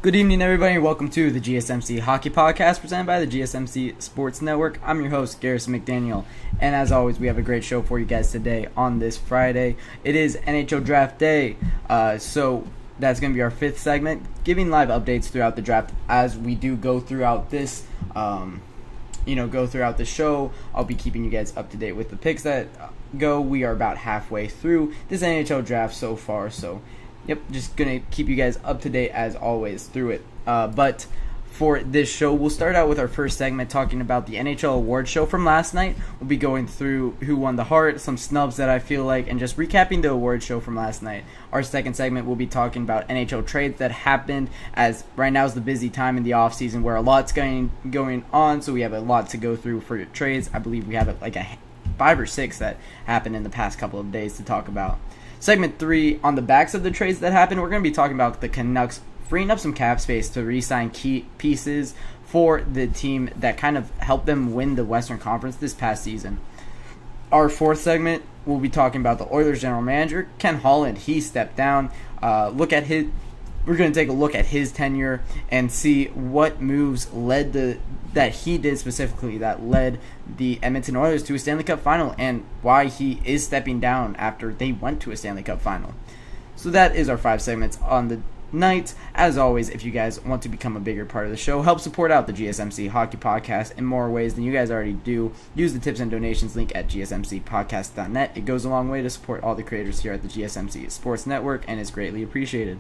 Good evening, everybody, and welcome to the GSMC Hockey Podcast presented by the GSMC Sports Network. I'm your host, Garrison McDaniel, and as always, we have a great show for you guys today on this Friday. It is NHL Draft Day, so that's going to be our fifth segment, giving live updates throughout the draft as we do go throughout this, go throughout the show. I'll be keeping you guys up to date with the picks that go. We are about halfway through this NHL Draft so far, so yep, just going to keep you guys up to date as always through it. But for this show, we'll start out with our first segment talking about the NHL Awards show from last night. We'll be going through who won the Hart, some snubs that I feel like, and just recapping the awards show from last night. Our second segment, we'll be talking about NHL trades that happened, as right now is the busy time in the offseason where a lot's going on, so we have a lot to go through for trades. I believe we have like a 5 or 6 that happened in the past couple of days to talk about. Segment 3, on the backs of the trades that happened, we're going to be talking about the Canucks freeing up some cap space to re-sign key pieces for the team that kind of helped them win the Western Conference this past season. Our fourth segment, we'll be talking about the Oilers general manager, Ken Holland. He stepped down. We're going to take a look at his tenure and see what moves that he did specifically that led the Edmonton Oilers to a Stanley Cup final and why he is stepping down after they went to a Stanley Cup final. So that is our 5 segments on the night. As always, if you guys want to become a bigger part of the show, help support out the GSMC Hockey Podcast in more ways than you guys already do. Use the tips and donations link at gsmcpodcast.net. It goes a long way to support all the creators here at the GSMC Sports Network and is greatly appreciated.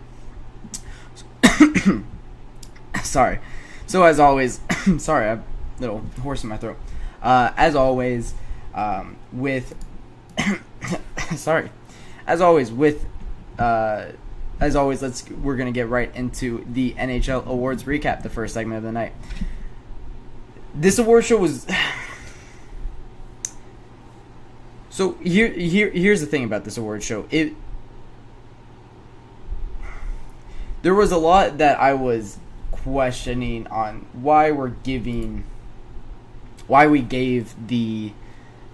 Sorry. So as always, sorry, I have a little hoarse in my throat. As always, we're gonna get right into the NHL Awards Recap, the first segment of the night. This award show was. So here's the thing about this award show. There was a lot that I was questioning on why we gave the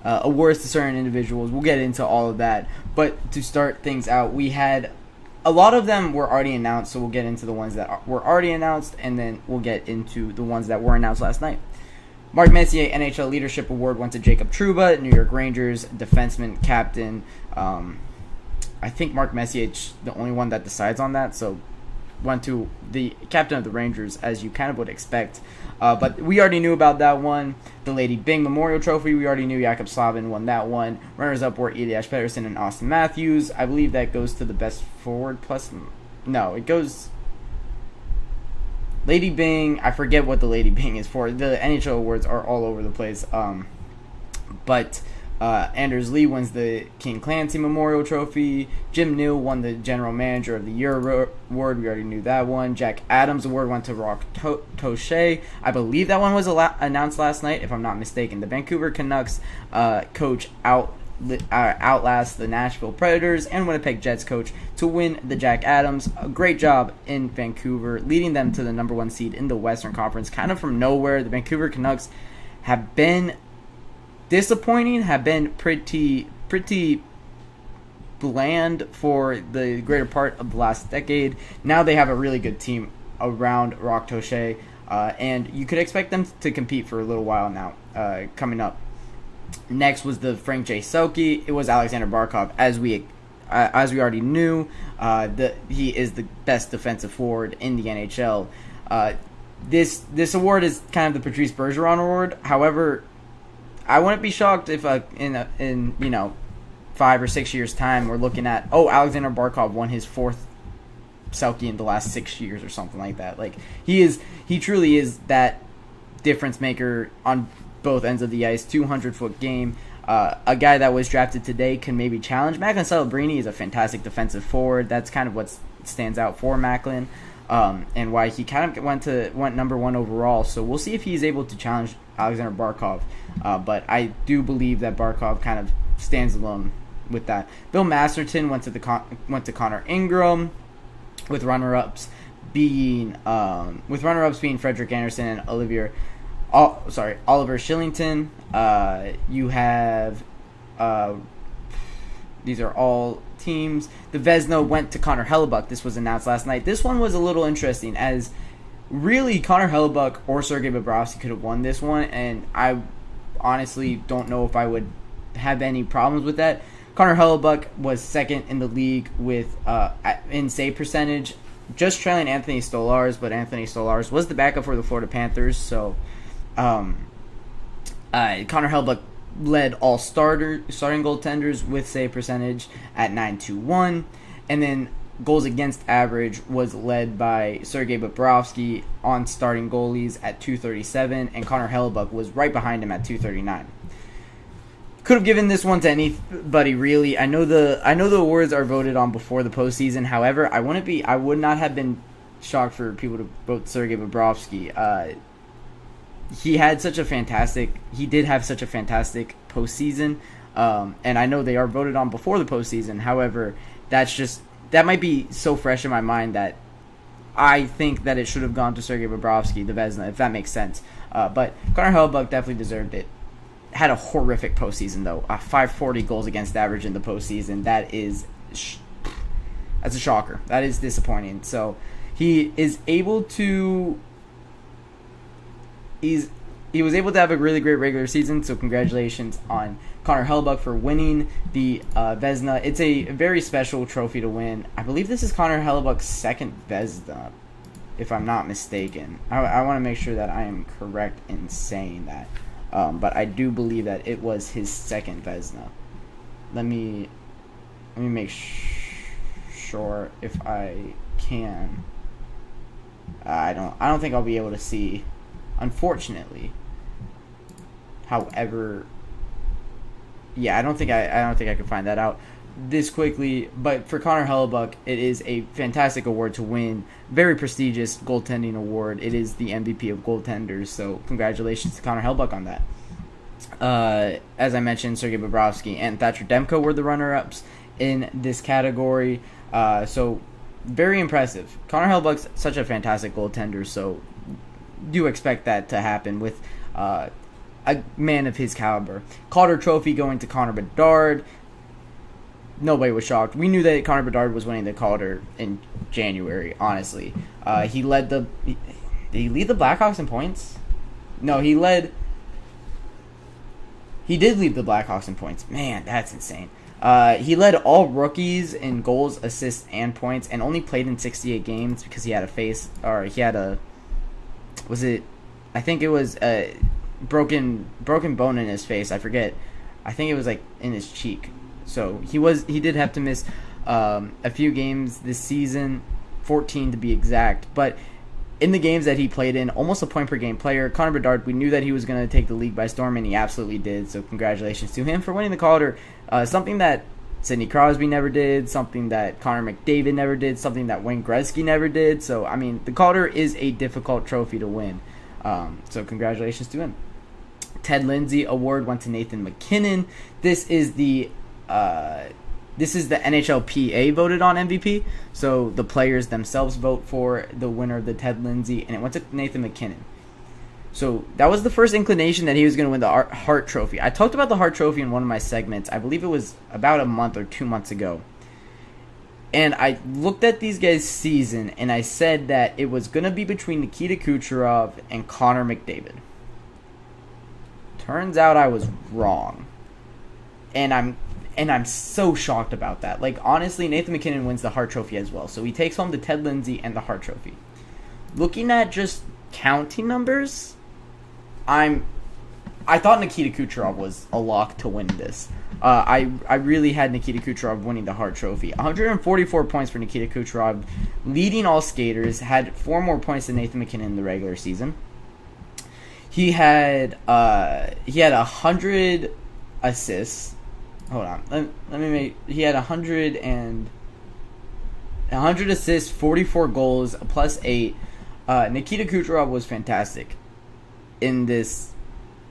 awards to certain individuals. We'll get into all of that. But to start things out, we had a lot of them were already announced, so we'll get into the ones that were already announced, and then we'll get into the ones that were announced last night. Mark Messier NHL Leadership Award went to Jacob Trouba, New York Rangers, defenseman, captain. I think Mark Messier is the only one that decides on that, so went to the captain of the Rangers, as you kind of would expect. But we already knew about that one. The Lady Byng Memorial Trophy, we already knew JioSaavn won that one. Runners-up were Elias Pettersson and Austin Matthews. I believe that goes to the best forward plus... No, it goes... Lady Byng, I forget what the Lady Byng is for. The NHL awards are all over the place. But Anders Lee wins the King Clancy Memorial Trophy. Jim Neal won the General Manager of the Year Award. We already knew that one. Jack Adams Award went to Rock Toshe. I believe that one was announced last night, if I'm not mistaken. The Vancouver Canucks coach outlast the Nashville Predators and Winnipeg Jets coach to win the Jack Adams. A great job in Vancouver, leading them to the number 1 seed in the Western Conference. Kind of from nowhere, the Vancouver Canucks have been disappointing, have been pretty bland for the greater part of the last decade. Now they have a really good team around Rock Toshe, and you could expect them to compete for a little while now coming up. Next was the Frank J. Selke. It was Alexander Barkov, as we already knew. He is the best defensive forward in the NHL. This award is kind of the Patrice Bergeron Award. However, I wouldn't be shocked if in 5 or 6 years' time we're looking at, Alexander Barkov won his 4th Selke in the last 6 years or something like that. Like he truly is that difference maker on both ends of the ice. 200-foot game. A guy that was drafted today can maybe challenge. Macklin Celebrini is a fantastic defensive forward. That's kind of what stands out for Macklin, and why he kind of went number 1 overall. So we'll see if he's able to challenge Alexander Barkov. But I do believe that Barkov kind of stands alone with that. Bill Masterton went to Connor Ingram, with runner-ups being Frederick Anderson and Oliver Shillington. You have These are all teams. The Vezina went to Connor Hellebuyck. This was announced last night. This one was a little interesting, as really Connor Hellebuyck or Sergei Bobrovsky could have won this one, and I honestly don't know if I would have any problems with that. Connor Hellebuyck was second in the league with in save percentage, just trailing Anthony Stolarz, but Anthony Stolarz was the backup for the Florida Panthers, so Connor Hellebuyck led all starting goaltenders with save percentage at .921, and then goals against average was led by Sergei Bobrovsky on starting goalies at .237, and Connor Hellebuyck was right behind him at .239. Could have given this one to anybody, really. I know the awards are voted on before the postseason. However, I would not have been shocked for people to vote Sergei Bobrovsky. He did have such a fantastic postseason, and I know they are voted on before the postseason. However, that might be so fresh in my mind that I think that it should have gone to Sergei Bobrovsky, the Vezina, if that makes sense. But Connor Hellebuyck definitely deserved it. Had a horrific postseason, though. 540 goals against average in the postseason. That's a shocker. That is disappointing. So he was able to have a really great regular season. So congratulations on Connor Hellebuyck for winning the Vezina. It's a very special trophy to win. I believe this is Connor Hellebuck's second Vezina, if I'm not mistaken. I want to make sure that I am correct in saying that. But I do believe that it was his second Vezina. Let me make sure if I can. I don't think I'll be able to see, unfortunately. However, yeah, I don't think I can find that out this quickly. But for Connor Hellebuyck, it is a fantastic award to win. Very prestigious goaltending award. It is the MVP of goaltenders. So congratulations to Connor Hellebuyck on that. As I mentioned, Sergei Bobrovsky and Thatcher Demko were the runner-ups in this category. So very impressive. Connor Hellebuyck's such a fantastic goaltender, so do expect that to happen with a man of his caliber. Calder Trophy going to Connor Bedard. Nobody was shocked. We knew that Connor Bedard was winning the Calder in January, honestly. Did he lead the Blackhawks in points? No, he did lead the Blackhawks in points. Man, that's insane. He led all rookies in goals, assists, and points, and only played in 68 games because I think it was a broken bone in his face. I forget. I think it was like in his cheek. So he did have to miss a few games this season, 14 to be exact. But in the games that he played in, almost a point per game player. Connor Bedard, we knew that he was going to take the league by storm, and he absolutely did. So congratulations to him for winning the Calder. Something that Sidney Crosby never did, something that Connor McDavid never did, something that Wayne Gretzky never did. So, I mean, the Calder is a difficult trophy to win. So congratulations to him. Ted Lindsay Award went to Nathan MacKinnon. This is the NHLPA voted on MVP, so the players themselves vote for the winner of the Ted Lindsay, and it went to Nathan MacKinnon. So that was the first inclination that he was going to win the Hart Trophy. I talked about the Hart Trophy in one of my segments. I believe it was about a month or 2 months ago. And I looked at these guys' season, and I said that it was going to be between Nikita Kucherov and Connor McDavid. Turns out I was wrong. And I'm so shocked about that. Like, honestly, Nathan MacKinnon wins the Hart Trophy as well. So he takes home the Ted Lindsay and the Hart Trophy. Looking at just counting numbers, I thought Nikita Kucherov was a lock to win this. I really had Nikita Kucherov winning the Hart Trophy. 144 points for Nikita Kucherov, leading all skaters, had 4 more points than Nathan MacKinnon in the regular season. He had 100 assists. Hold on. He had 100 assists, 44 goals, plus 8. Nikita Kucherov was fantastic in this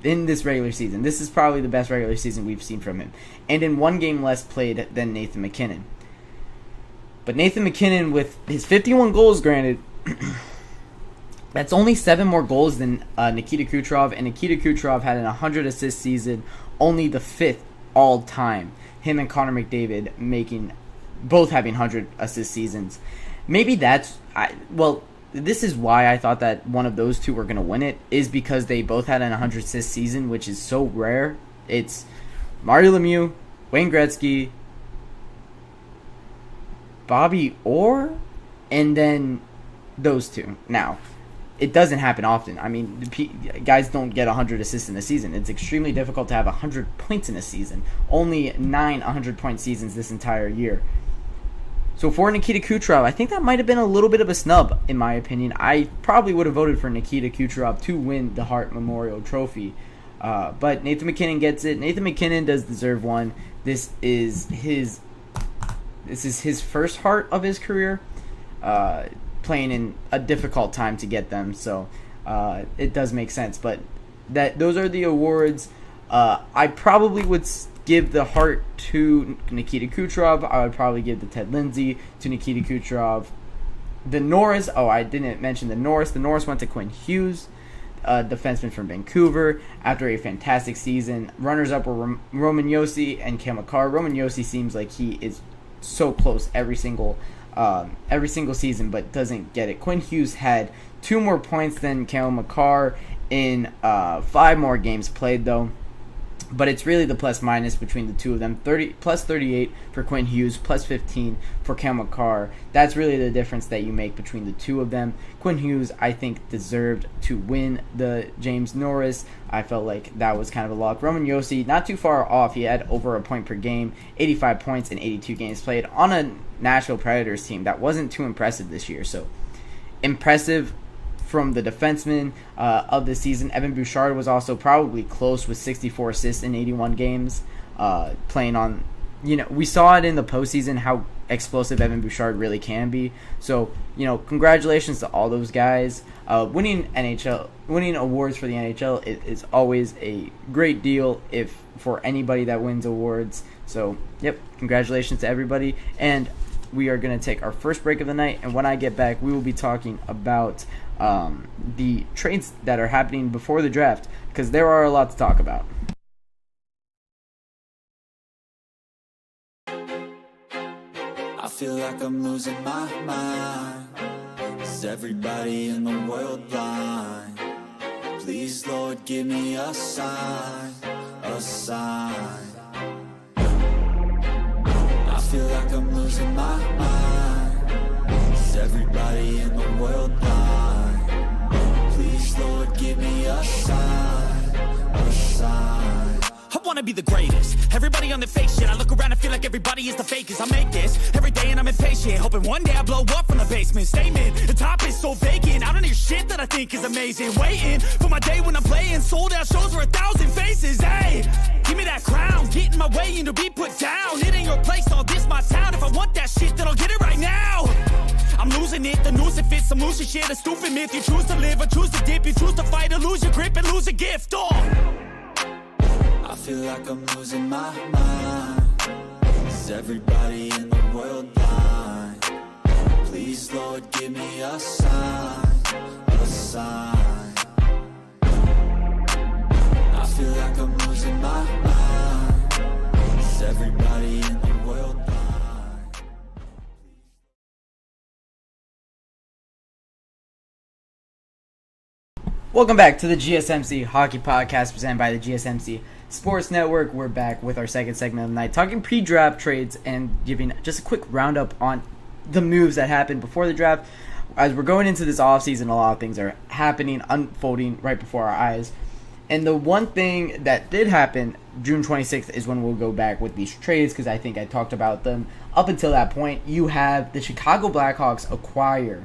regular season. This is probably the best regular season we've seen from him. And in 1 game less played than Nathan MacKinnon. But Nathan MacKinnon, with his 51 goals, granted, that's only 7 more goals than Nikita Kucherov. And Nikita Kucherov had an 100 assist season, only the 5th all time. him and Connor McDavid both having 100 assist seasons. Maybe this is why I thought that one of those two were going to win it, is because they both had an 100 assist season, which is so rare. It's Mario Lemieux, Wayne Gretzky, Bobby Orr, and then those two. Now, it doesn't happen often. I mean, guys don't get 100 assists in a season. It's extremely difficult to have 100 points in a season. Only 9 100-point seasons this entire year. So for Nikita Kucherov, I think that might have been a little bit of a snub, in my opinion. I probably would have voted for Nikita Kucherov to win the Hart Memorial Trophy. But Nathan MacKinnon gets it. Nathan MacKinnon does deserve one. This is his first Hart of his career, playing in a difficult time to get them. So it does make sense. But those are the awards. I probably would give the Hart to Nikita Kucherov. I would probably give the Ted Lindsay to Nikita Kucherov. The Norris, I didn't mention the Norris. The Norris went to Quinn Hughes, defenseman from Vancouver, after a fantastic season. Runners-up were Roman Josi and Cale Makar. Roman Josi seems like he is so close every single season, but doesn't get it. Quinn Hughes had 2 more points than Cale Makar in 5 more games played, though. But it's really the plus-minus between the two of them. Plus 38 for Quinn Hughes, plus 15 for Cale Makar. That's really the difference that you make between the two of them. Quinn Hughes, I think, deserved to win the James Norris. I felt like that was kind of a lock. Roman Josi, not too far off. He had over a point per game, 85 points in 82 games played on a Nashville Predators team that wasn't too impressive this year. So, impressive from the defenseman of the season. Evan Bouchard was also probably close with 64 assists in 81 games, playing on, we saw it in the postseason how explosive Evan Bouchard really can be. So, congratulations to all those guys. Winning awards for the NHL is always a great deal for anybody that wins awards. So, congratulations to everybody. And we are going to take our first break of the night, and when I get back, we will be talking about the trades that are happening before the draft, because there are a lot to talk about. I feel like I'm losing my mind. Is everybody in the world blind? Please, Lord, give me a sign, a sign. I feel like I'm losing my mind. Is everybody in the world blind? Please, Lord, give me a sign, a sign. I wanna be the greatest. Everybody on the fake shit. I look around and feel like everybody is the fakest. I make this every day and I'm impatient, hoping one day I blow up from the basement. Statement, the top is so vacant. I don't hear shit that I think is amazing. Waiting for my day when I'm playing sold out shows for 1,000 faces. Hey, give me that crown, get in my way and to be put down. It ain't your place, all this my town. If I want that shit, then I'll get it right now. I'm losing it, the noose it fits. I'm losing shit, a stupid myth. You choose to live or choose to dip. You choose to fight or lose your grip and lose a gift. I feel like I'm losing my mind. Is everybody in the world blind? Please, Lord, give me a sign, a sign. I feel like I'm losing my mind. Is everybody in the world blind? Welcome back to the GSMC Hockey Podcast presented by the GSMC Sports Network. We're back with our second segment of the night, talking pre-draft trades and giving just a quick roundup on the moves that happened before the draft. As we're going into this offseason, a lot of things are happening, unfolding right before our eyes. And the one thing that did happen, June 26th, is when we'll go back with these trades, because I think I talked about them up until that point. You have the Chicago Blackhawks acquire,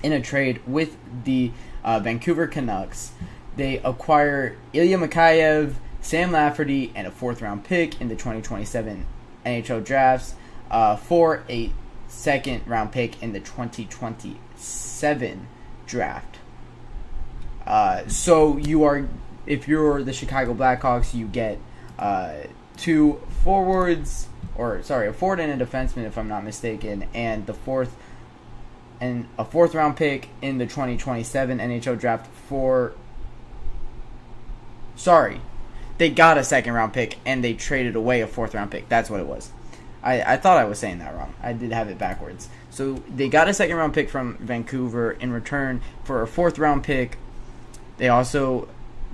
in a trade with the Vancouver Canucks, they acquire Ilya Mikheyev, Sam Lafferty, and a 4th-round pick in the 2027 NHL drafts for a 2nd-round pick in the 2027 draft. So if you're the Chicago Blackhawks, you get a forward and a defenseman, if I'm not mistaken, and a 4th-round pick in the 2027 NHL draft they got a second round pick and they traded away a fourth round pick. That's what it was. I thought I was saying that wrong. I did have it backwards. So they got a second round pick from Vancouver in return for a fourth round pick. They also,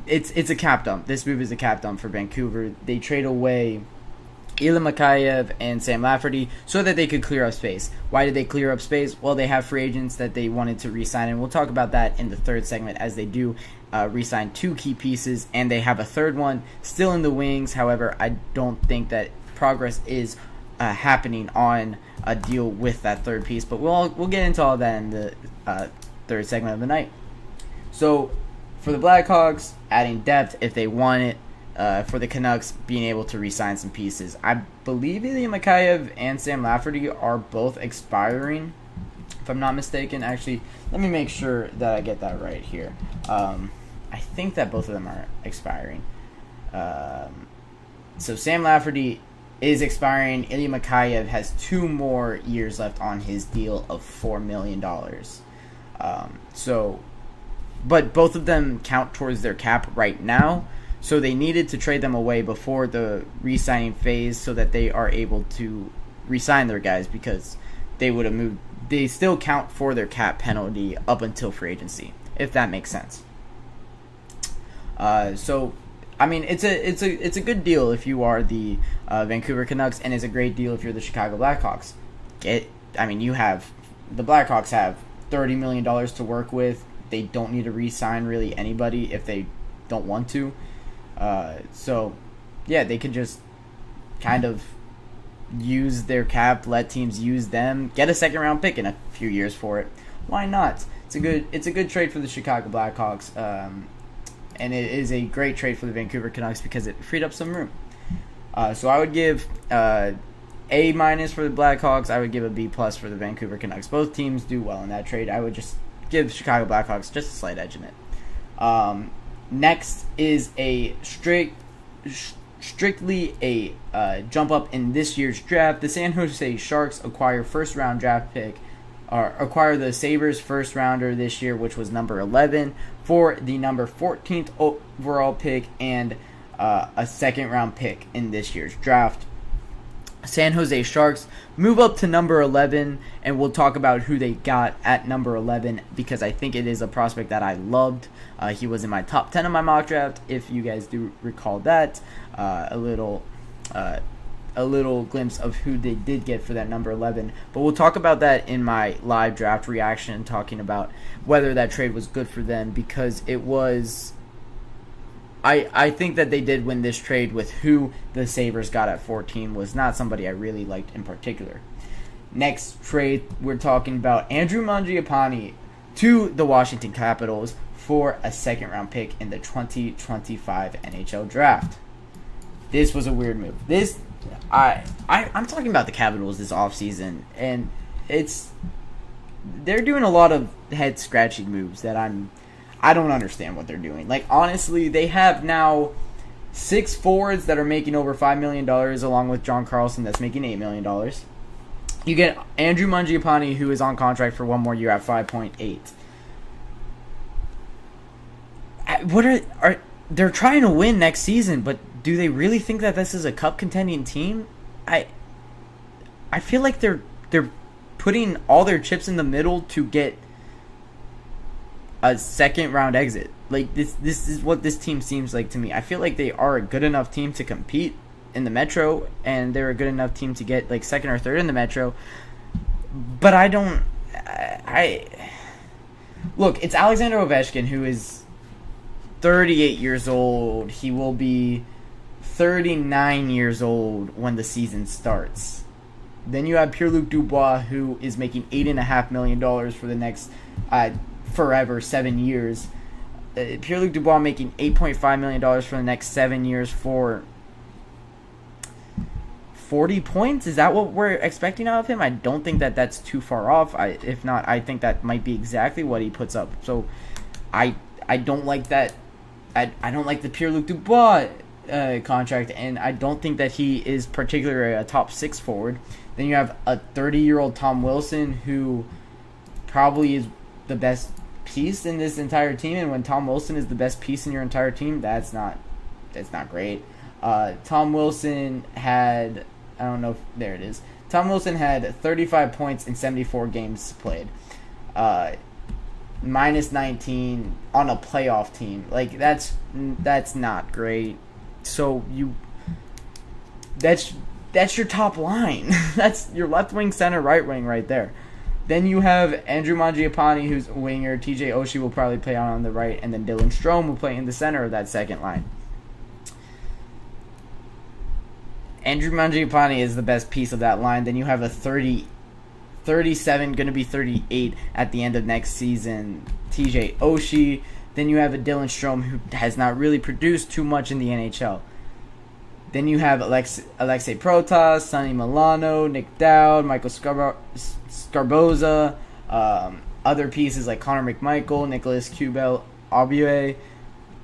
it's a cap dump. This move is a cap dump for Vancouver. They trade away Ilya Mikheyev and Sam Lafferty so that they could clear up space. Why did they clear up space? Well, they have free agents that they wanted to re-sign, and we'll talk about that in the third segment as they do re-sign 2 key pieces, and they have a third one still in the wings. However, I don't think that progress is happening on a deal with that third piece, but we'll get into all that in the third segment of the night. So for the Blackhawks, adding depth if they want it. For the Canucks, being able to re-sign some pieces. I believe Ilya Mikheyev and Sam Lafferty are both expiring, if I'm not mistaken. Actually, let me make sure that I get that right here. I think that both of them are expiring. So Sam Lafferty is expiring. Ilya Mikheyev has 2 more years left on his deal of $4 million. But both of them count towards their cap right now. So they needed to trade them away before the re-signing phase so that they are able to re-sign their guys, because they would have moved. They still count for their cap penalty up until free agency, if that makes sense. So, I mean, it's a good deal if you are the Vancouver Canucks, and it's a great deal if you're the Chicago Blackhawks. The Blackhawks have $30 million to work with. They don't need to re-sign really anybody if they don't want to. They could just kind of use their cap, let teams use them, get a second round pick in a few years for it. Why not? It's a good trade for the Chicago Blackhawks, and it is a great trade for the Vancouver Canucks because it freed up some room. So I would give A- for the Blackhawks. I would give a B+ for the Vancouver Canucks. Both teams do well in that trade. I would just give Chicago Blackhawks just a slight edge in it. Next is a strictly a jump up in this year's draft. The San Jose Sharks acquire the Sabres first rounder this year, which was number 11, for the number 14th overall pick and a second round pick in this year's draft. San Jose Sharks move up to number 11, and we'll talk about who they got at number 11 because I think it is a prospect that I loved. He was in my top 10 of my mock draft, if you guys do recall that. A little glimpse of who they did get for that number 11. But we'll talk about that in my live draft reaction, talking about whether that trade was good for them, because it was... I think that they did win this trade with who the Sabres got at 14 was not somebody I really liked in particular. Next trade, we're talking about Andrew Mangiapane to the Washington Capitals for a second round pick in the 2025 NHL draft. This was a weird move. I'm talking about the Capitals this offseason, and they're doing a lot of head scratching moves that I don't understand what they're doing. Like, honestly, they have now 6 forwards that are making over $5 million, along with John Carlson that's making $8 million. You get Andrew Mangiapane, who is on contract for 1 more year at 5.8. They're trying to win next season, but do they really think that this is a cup contending team? I feel like they're putting all their chips in the middle to get a second round exit. Like, this is what this team seems like to me. I feel like they are a good enough team to compete in the Metro, and they're a good enough team to get like second or third in the Metro. But look, it's Alexander Ovechkin, who is 38 years old. He will be 39 years old when the season starts. Then you have Pierre-Luc Dubois, who is making $8.5 million for the next forever 7 years. Pierre-Luc Dubois making $8.5 million for the next 7 years for 40 points. Is that what we're expecting out of him? I don't think that that's too far off. If not, I think that might be exactly what he puts up. So I don't like that. I don't like the Pierre-Luc Dubois contract, and I don't think that he is particularly a top 6 forward. Then you have a 30-year-old Tom Wilson, who probably is the best piece in this entire team, and when Tom Wilson is the best piece in your entire team, that's not That's not great. Tom Wilson had, I don't know if, there it is. Tom Wilson had 35 points in 74 games played. Minus 19 on a playoff team. Like, that's not great. So that's your top line. That's your left wing, center, right wing right there. Then you have Andrew Mangiapane, who's a winger. TJ Oshie will probably play on the right, and then Dylan Strome will play in the center of that second line. Andrew Mangiapane is the best piece of that line. Then you have a 37, going to be 38 at the end of next season, TJ Oshie. Then you have a Dylan Strome who has not really produced too much in the NHL. Then you have Alexei Protas, Sonny Milano, Nick Dowd, Michael Scarboza, other pieces like Connor McMichael, Nicholas Kubel-Aubier,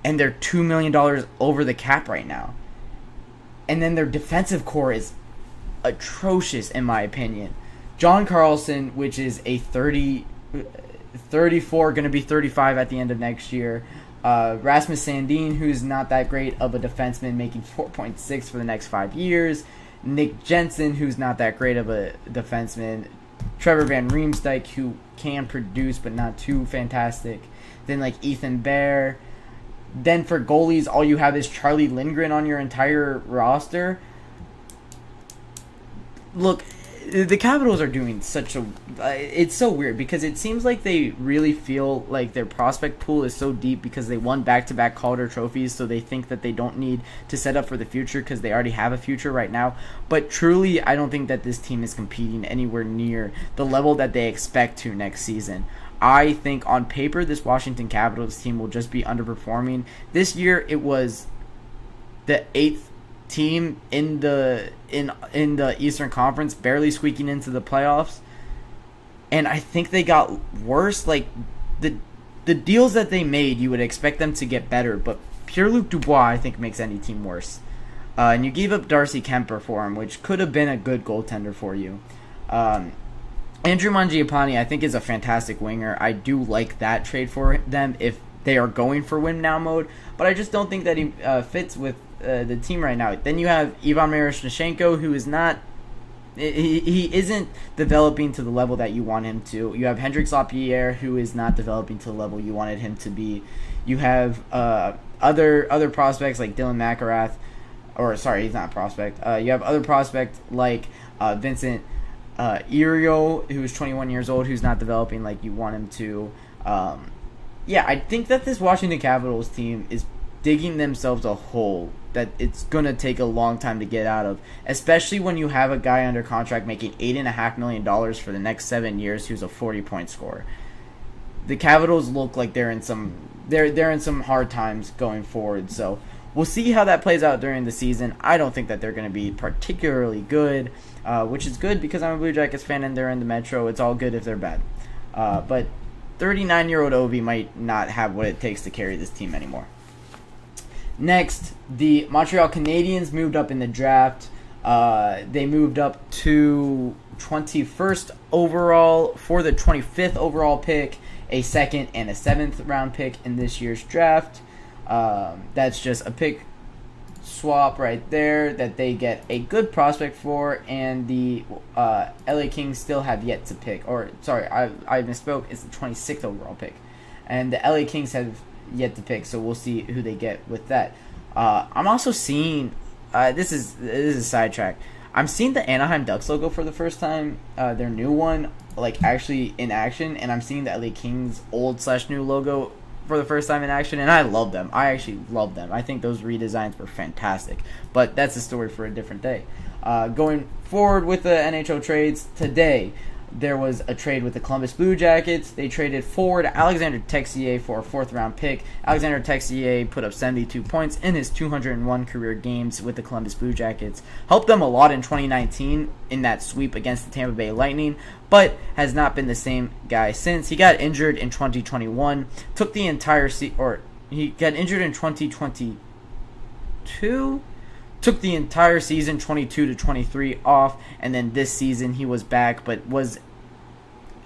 and they're $2 million over the cap right now. And then their defensive core is atrocious, in my opinion. John Carlson, which is a 34, going to be 35 at the end of next year. Rasmus Sandin, who's not that great of a defenseman, making 4.6 for the next 5 years. Nick Jensen, who's not that great of a defenseman. Trevor Van Riemsdyk, who can produce but not too fantastic. Then like Ethan Bear. Then for goalies, all you have is Charlie Lindgren on your entire roster. Look, the Capitals are doing such a... it's so weird because it seems like they really feel like their prospect pool is so deep because they won back-to-back Calder trophies, so they think that they don't need to set up for the future because they already have a future right now. But truly, I don't think that this team is competing anywhere near the level that they expect to next season. I think on paper, this Washington Capitals team will just be underperforming. This year, it was the 8th team in the Eastern Conference, barely squeaking into the playoffs. And I think they got worse. Like, the deals that they made, you would expect them to get better, but Pierre-Luc Dubois, I think, makes any team worse. And you gave up Darcy Kemper for him, which could have been a good goaltender for you. Andrew Mangiapane, I think, is a fantastic winger. I do like that trade for them if they are going for win now mode, but I just don't think that he fits with the team right now. Then you have Ivan Miroshnichenko, who is not... He isn't developing to the level that you want him to. You have Hendrix Lapierre, who is not developing to the level you wanted him to be. You have other prospects like Dylan McIlrath, or sorry, he's not a prospect. You have other prospects like Vincent Irio, who's 21 years old, who's not developing like you want him to. Yeah, I think that this Washington Capitals team is digging themselves a hole that it's going to take a long time to get out of, especially when you have a guy under contract making $8.5 million for the next 7 years who's a 40-point scorer. The Capitals look like they're in some hard times going forward, so we'll see how that plays out during the season. I don't think that they're going to be particularly good, which is good because I'm a Blue Jackets fan and they're in the Metro. It's all good if they're bad. But 39-year-old Ovi might not have what it takes to carry this team anymore. Next, the Montreal Canadiens moved up in the draft. They moved up to 21st overall for the 25th overall pick, a 2nd and a 7th round pick in this year's draft. That's just a pick swap right there that they get a good prospect for, and the LA Kings still have yet to pick. Or, sorry, I misspoke. It's the 26th overall pick. And the LA Kings have yet to pick, so we'll see who they get with that. I'm also seeing, this is a sidetrack. I'm seeing the Anaheim Ducks logo for the first time, their new one, like actually in action, and I'm seeing the LA Kings old/new logo for the first time in action, and I love them. I actually love them. I think those redesigns were fantastic, but that's a story for a different day. Going forward with the NHL trades today, there was a trade with the Columbus Blue Jackets. They traded forward Alexander Texier for a 4th-round pick. Alexander Texier put up 72 points in his 201 career games with the Columbus Blue Jackets. Helped them a lot in 2019 in that sweep against the Tampa Bay Lightning, but has not been the same guy since. He got injured in 2021. Took the entire he got injured in 2022. Took the entire season, 22 to 23, off, and then this season he was back, but was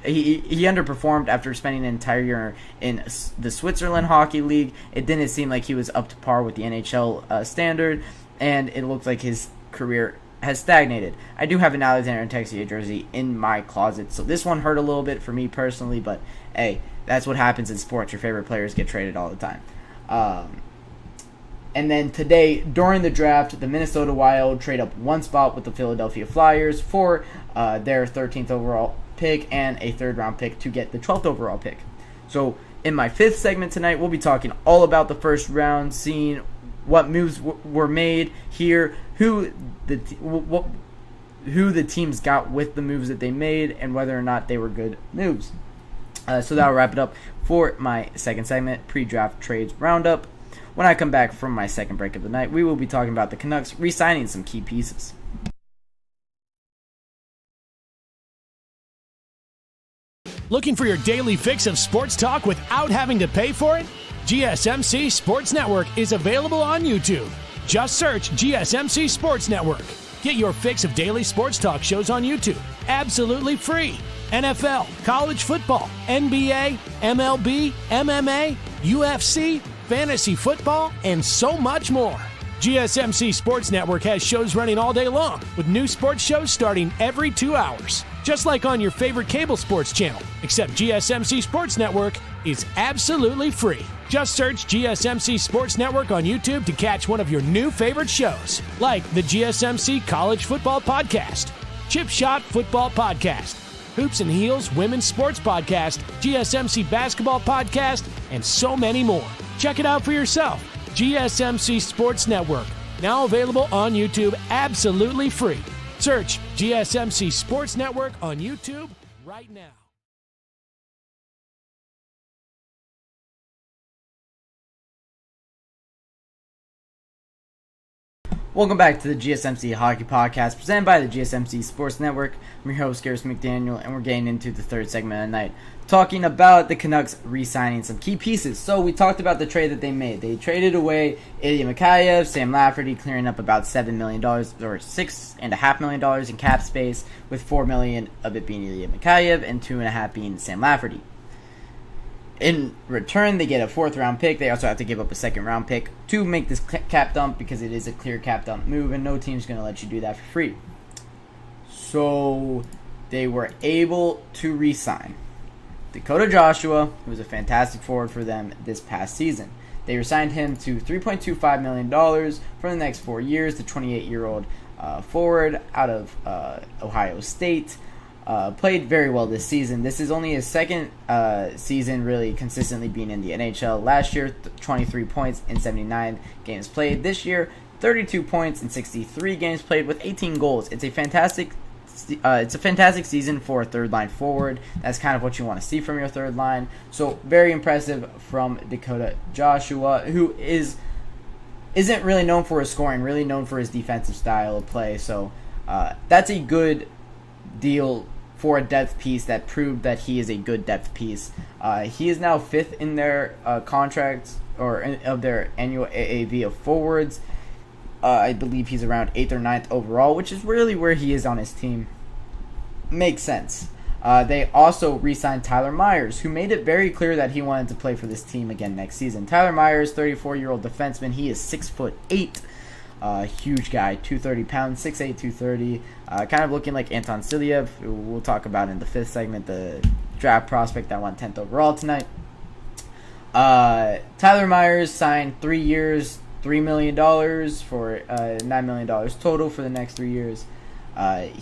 he underperformed after spending an entire year in the Switzerland Hockey League. It didn't seem like he was up to par with the NHL standard, and it looked like his career has stagnated. I do have an Alexander Texier jersey in my closet, so this one hurt a little bit for me personally, but hey, that's what happens in sports. Your favorite players get traded all the time. And then today, during the draft, the Minnesota Wild trade up one spot with the Philadelphia Flyers for their 13th overall pick and a third-round pick to get the 12th overall pick. So in my fifth segment tonight, we'll be talking all about the first round, seeing what moves were made here, who the teams got with the moves that they made, and whether or not they were good moves. So that'll wrap it up for my second segment, pre-draft trades roundup. When I come back from my second break of the night, we will be talking about the Canucks re-signing some key pieces. Looking for your daily fix of sports talk without having to pay for it? GSMC Sports Network is available on YouTube. Just search GSMC Sports Network. Get your fix of daily sports talk shows on YouTube, absolutely free. NFL, college football, NBA, MLB, MMA, UFC, fantasy football, and so much more. GSMC Sports Network has shows running all day long, with new sports shows starting every 2 hours. Just like on your favorite cable sports channel, except GSMC Sports Network is absolutely free. Just search GSMC Sports Network on YouTube to catch one of your new favorite shows, like the GSMC College Football Podcast, Chip Shot Football Podcast, Hoops and Heels Women's Sports Podcast, GSMC Basketball Podcast, and so many more. Check it out for yourself. GSMC Sports Network, now available on YouTube absolutely free. Search GSMC Sports Network on YouTube right now. Welcome back to the GSMC Hockey Podcast, presented by the GSMC Sports Network. I'm your host, Garrison McDaniel, and we're getting into the third segment of the night, talking about the Canucks re-signing some key pieces. So we talked about the trade that they made. They traded away Ilya Mikheyev, Sam Lafferty, clearing up about $7 million, or $6.5 million in cap space, with $4 million of it being Ilya Mikheyev and $2.5 million being Sam Lafferty. In return, they get a fourth-round pick. They also have to give up a second-round pick to make this cap dump, because it is a clear cap dump move, and no team's going to let you do that for free. So they were able to re-sign Dakota Joshua, who was a fantastic forward for them this past season. They re-signed him to $3.25 million for the next 4 years, the 28-year-old forward out of Ohio State. Played very well this season. This is only his second season really consistently being in the NHL. Last year, 23 points in 79 games played. This year, 32 points in 63 games played with 18 goals. It's a fantastic season for a third-line forward. That's kind of what you want to see from your third line. So very impressive from Dakota Joshua, who isn't really known for his scoring, really known for his defensive style of play. So that's a good deal for a depth piece that proved that he is a good depth piece. He is now fifth in their contracts, or of their annual AAV of forwards. I believe he's around 8th or 9th overall, which is really where he is on his team. Makes sense. They also re-signed Tyler Myers, who made it very clear that he wanted to play for this team again next season. Tyler Myers, 34-year-old defenseman. He is 6'8". Huge guy, 230 pounds, 6'8", 230. Kind of looking like Anton Silyev, who we'll talk about in the fifth segment, the draft prospect that went 10th overall tonight. Tyler Myers signed 3 years, $3 million for $9 million total for the next 3 years.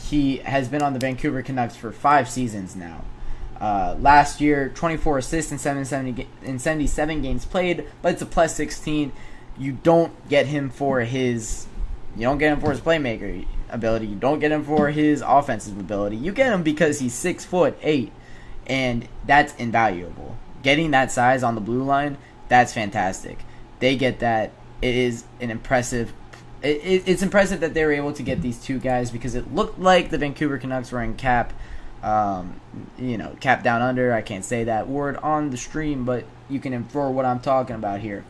He has been on the Vancouver Canucks for 5 seasons now. Last year, 24 assists in 77 games played, but it's a plus 16. You don't get him for his playmaker ability. You don't get him for his offensive ability. You get him because he's 6'8", and that's invaluable. Getting that size on the blue line, that's fantastic. They get that. It is an impressive. It's impressive that they were able to get these two guys, because it looked like the Vancouver Canucks were in cap, cap down under. I can't say that word on the stream, but you can infer what I'm talking about here.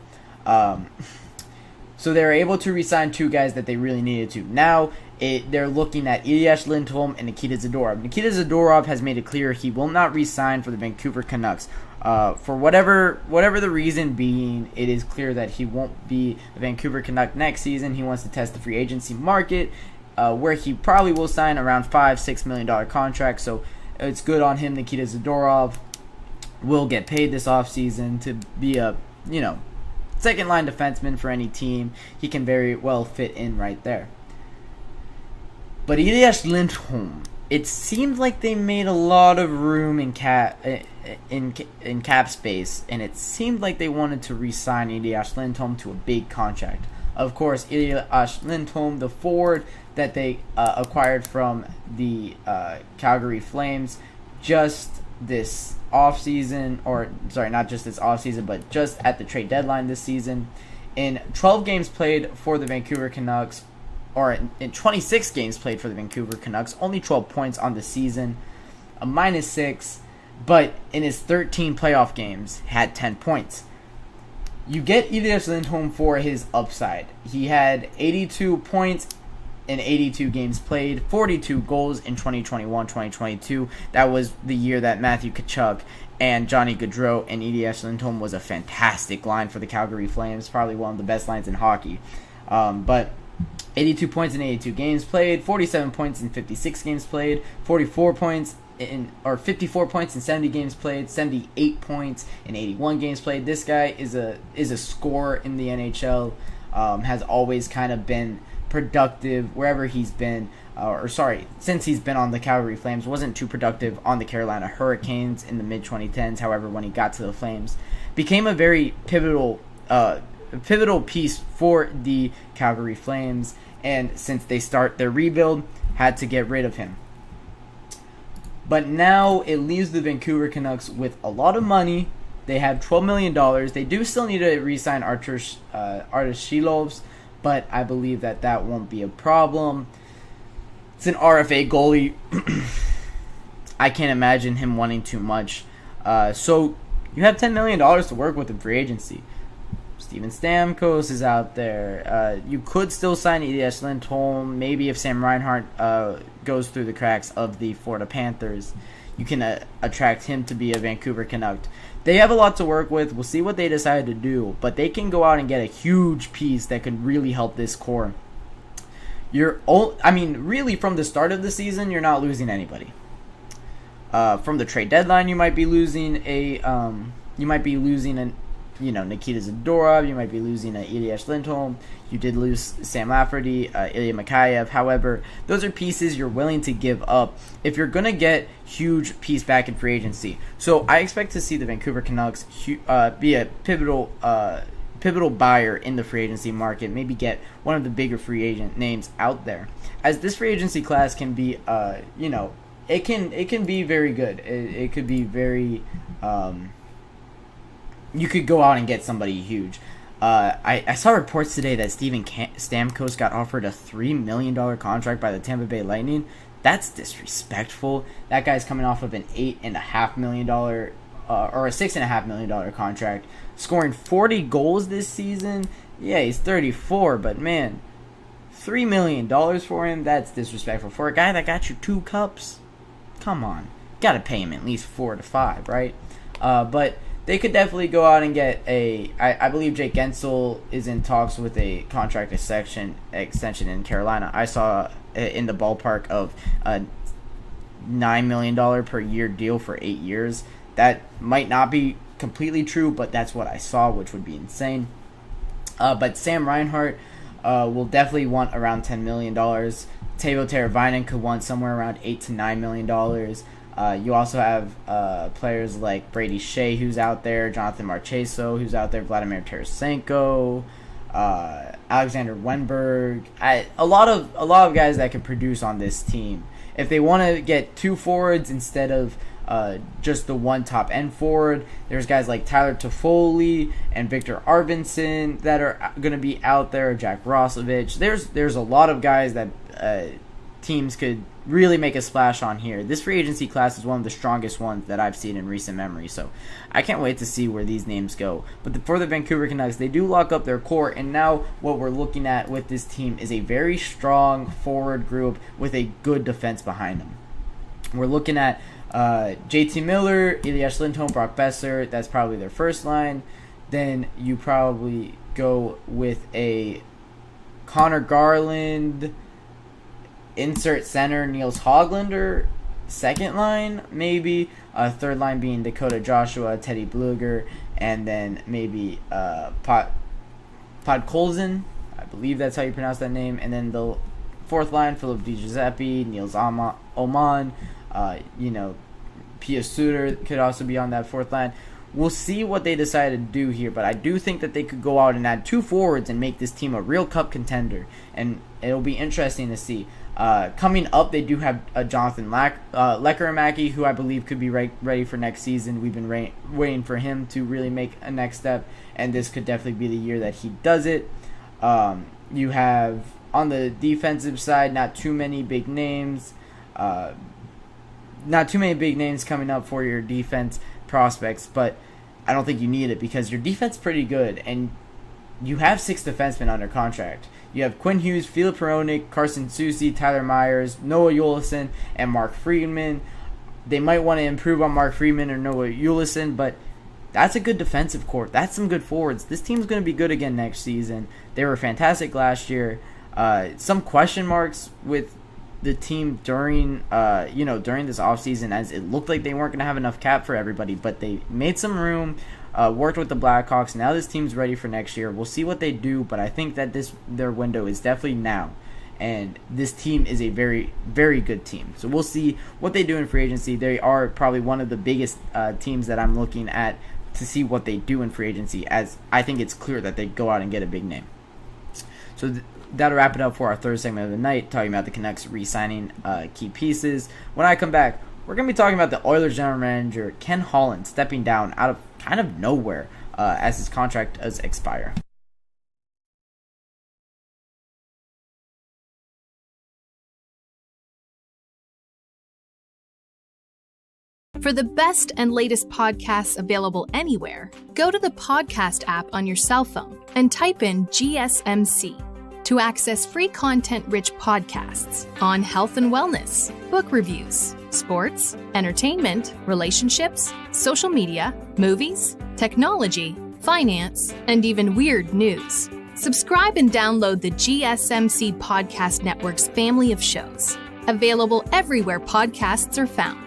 So they were able to re-sign two guys that they really needed to. Now they're looking at Elias Lindholm and Nikita Zadorov. Nikita Zadorov has made it clear he will not re-sign for the Vancouver Canucks. For whatever the reason being, it is clear that he won't be a Vancouver Canuck next season. He wants to test the free agency market, where he probably will sign around $5-6 million contract. So it's good on him. Nikita Zadorov will get paid this offseason to be a second line defenseman for any team. He can very well fit in right there. But Elias Lindholm, it seemed like they made a lot of room in cap space, and it seemed like they wanted to re-sign Elias Lindholm to a big contract. Of course, Elias Lindholm, the forward that they acquired from the Calgary Flames just this offseason, or sorry, not just this offseason, but just at the trade deadline this season. In 12 games played for the Vancouver Canucks, or in 26 games played for the Vancouver Canucks, only 12 points on the season, a -6, but in his 13 playoff games, had 10 points. You get Elias Lindholm for his upside. He had 82 points in 82 games played, 42 goals in 2021-2022. That was the year that Matthew Tkachuk and Johnny Gaudreau and Elias Lindholm was a fantastic line for the Calgary Flames, probably one of the best lines in hockey. But 82 points in 82 games played, 47 points in 56 games played, 54 points in 70 games played, 78 points in 81 games played. This guy is a scorer in the NHL. Has always kind of been productive wherever he's been, since he's been on the Calgary Flames. Wasn't too productive on the Carolina Hurricanes in the mid-2010s. However, when he got to the Flames, became a very pivotal piece for the Calgary Flames, and since they start their rebuild, had to get rid of him. But now it leaves the Vancouver Canucks with a lot of money. They have $12 million. They do still need to re-sign Arturs Shilovs, but I believe that won't be a problem. It's an RFA goalie. I can't imagine him wanting too much. So you have $10 million to work with in free agency. Steven Stamkos is out there. You could still sign Elias Lindholm. Maybe if Sam Reinhart goes through the cracks of the Florida Panthers, you can attract him to be a Vancouver Canuck. They have a lot to work with. We'll see what they decide to do. But they can go out and get a huge piece that could really help this core. Really, from the start of the season, you're not losing anybody. From the trade deadline, you might be losing Nikita Zadorov. You might be losing Elias Lindholm. You did lose Sam Lafferty, Ilya Mikheyev. However, those are pieces you're willing to give up if you're going to get huge piece back in free agency. So I expect to see the Vancouver Canucks be a pivotal buyer in the free agency market. Maybe get one of the bigger free agent names out there, as this free agency class can be, it can be very good. It could be very. You could go out and get somebody huge. I saw reports today that Steven Stamkos got offered a $3 million contract by the Tampa Bay Lightning. That's disrespectful. That guy's coming off of an $8.5 million or a $6.5 million contract, scoring 40 goals this season. Yeah, he's 34, but man, $3 million for him, that's disrespectful. For a guy that got you 2 cups, come on. Got to pay him at least 4 to 5, right? But they could definitely go out and get I believe Jake Gensel is in talks with a contract extension in Carolina. I saw in the ballpark of a $9 million per year deal for 8 years. That might not be completely true, but that's what I saw, which would be insane. But Sam Reinhart will definitely want around $10 million. Teuvo Teravainen could want somewhere around $8 to $9 million. You also have players like Brady Shea, who's out there, Jonathan Marchessault, who's out there, Vladimir Tarasenko, Alexander Wenberg. A lot of guys that can produce on this team. If they want to get 2 forwards instead of just the one top end forward, there's guys like Tyler Toffoli and Victor Arvidsson that are going to be out there. Jack Roslovic. There's a lot of guys that teams could really make a splash on here. This free agency class is one of the strongest ones that I've seen in recent memory, so I can't wait to see where these names go. But for the Vancouver Canucks, they do lock up their core, and now what we're looking at with this team is a very strong forward group with a good defense behind them. We're looking at JT Miller, Elias Lindholm, Brock Besser. That's probably their first line. Then you probably go with a Connor Garland, insert center Niels Hoglander, second line maybe, third line being Dakota Joshua, Teddy Bluger, and then maybe Podkolzin, I believe that's how you pronounce that name, and then the fourth line, Philip DiGiuseppe, Niels Oman, Pia Suter could also be on that fourth line. We'll see what they decide to do here, but I do think that they could go out and add 2 forwards and make this team a real cup contender, and it'll be interesting to see. Coming up, they do have Jonathan Lekkerimäki, who I believe could be ready for next season. We've been waiting for him to really make a next step, and this could definitely be the year that he does it. You have, on the defensive side, not too many big names. Coming up for your defense prospects, but I don't think you need it because your defense is pretty good, and you have 6 defensemen under contract. You have Quinn Hughes, Filip Hronek, Carson Soucy, Tyler Myers, Noah Juleson, and Mark Friedman. They might want to improve on Mark Friedman or Noah Juleson, but that's a good defensive core. That's some good forwards. This team's going to be good again next season. They were fantastic last year. Some question marks with the team during this offseason, as it looked like they weren't going to have enough cap for everybody, but they made some room, worked with the Blackhawks. Now this team's ready for next year. We'll see what they do, but I think that their window is definitely now, and this team is a very, very good team. So we'll see what they do in free agency. They are probably one of the biggest teams that I'm looking at to see what they do in free agency, as I think it's clear that they go out and get a big name. So that'll wrap it up for our third segment of the night, talking about the Canucks re-signing key pieces. When I come back, we're going to be talking about the Oilers general manager Ken Holland stepping down out of kind of nowhere as his contract does expire. For the best and latest podcasts available anywhere, go to the podcast app on your cell phone and type in GSMC to access free content-rich podcasts on health and wellness, book reviews, sports, entertainment, relationships, social media, movies, technology, finance, and even weird news. Subscribe and download the GSMC Podcast Network's family of shows, available everywhere podcasts are found.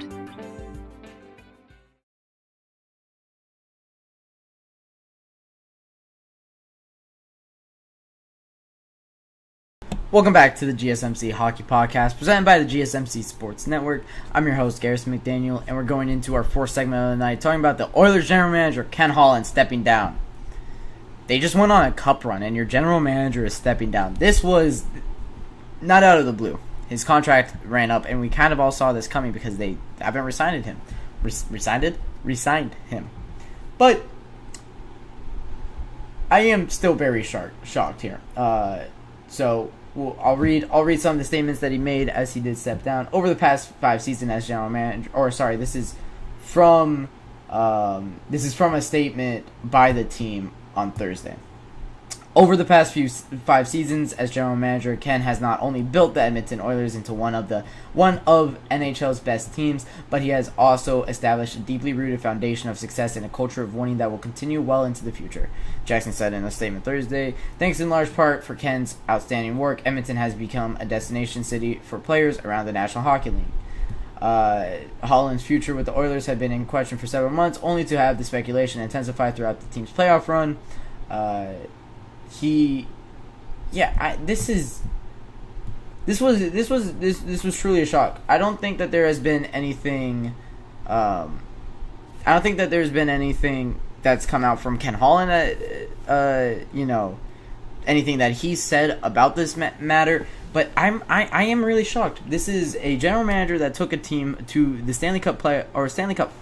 Welcome back to the GSMC Hockey Podcast, presented by the GSMC Sports Network. I'm your host, Garrison McDaniel, and we're going into our fourth segment of the night, talking about the Oilers general manager, Ken Holland, stepping down. They just went on a cup run, and your general manager is stepping down. This was not out of the blue. His contract ran up, and we kind of all saw this coming because they haven't resigned him. Resigned him. But I am still very shocked here. I'll read some of the statements that he made as he did step down over the past 5 seasons as general manager. This is from a statement by the team on Thursday. Over the past 5 seasons as general manager, Ken has not only built the Edmonton Oilers into one of NHL's best teams, but he has also established a deeply rooted foundation of success and a culture of winning that will continue well into the future. Jackson said in a statement Thursday, "Thanks in large part for Ken's outstanding work, Edmonton has become a destination city for players around the National Hockey League." Holland's future with the Oilers had been in question for several months, only to have the speculation intensify throughout the team's playoff run. This was truly a shock. I don't think that there has been anything. I don't think that there's been anything that's come out from Ken Holland. Anything that he said about this matter. But I am really shocked. This is a general manager that took a team to the Stanley Cup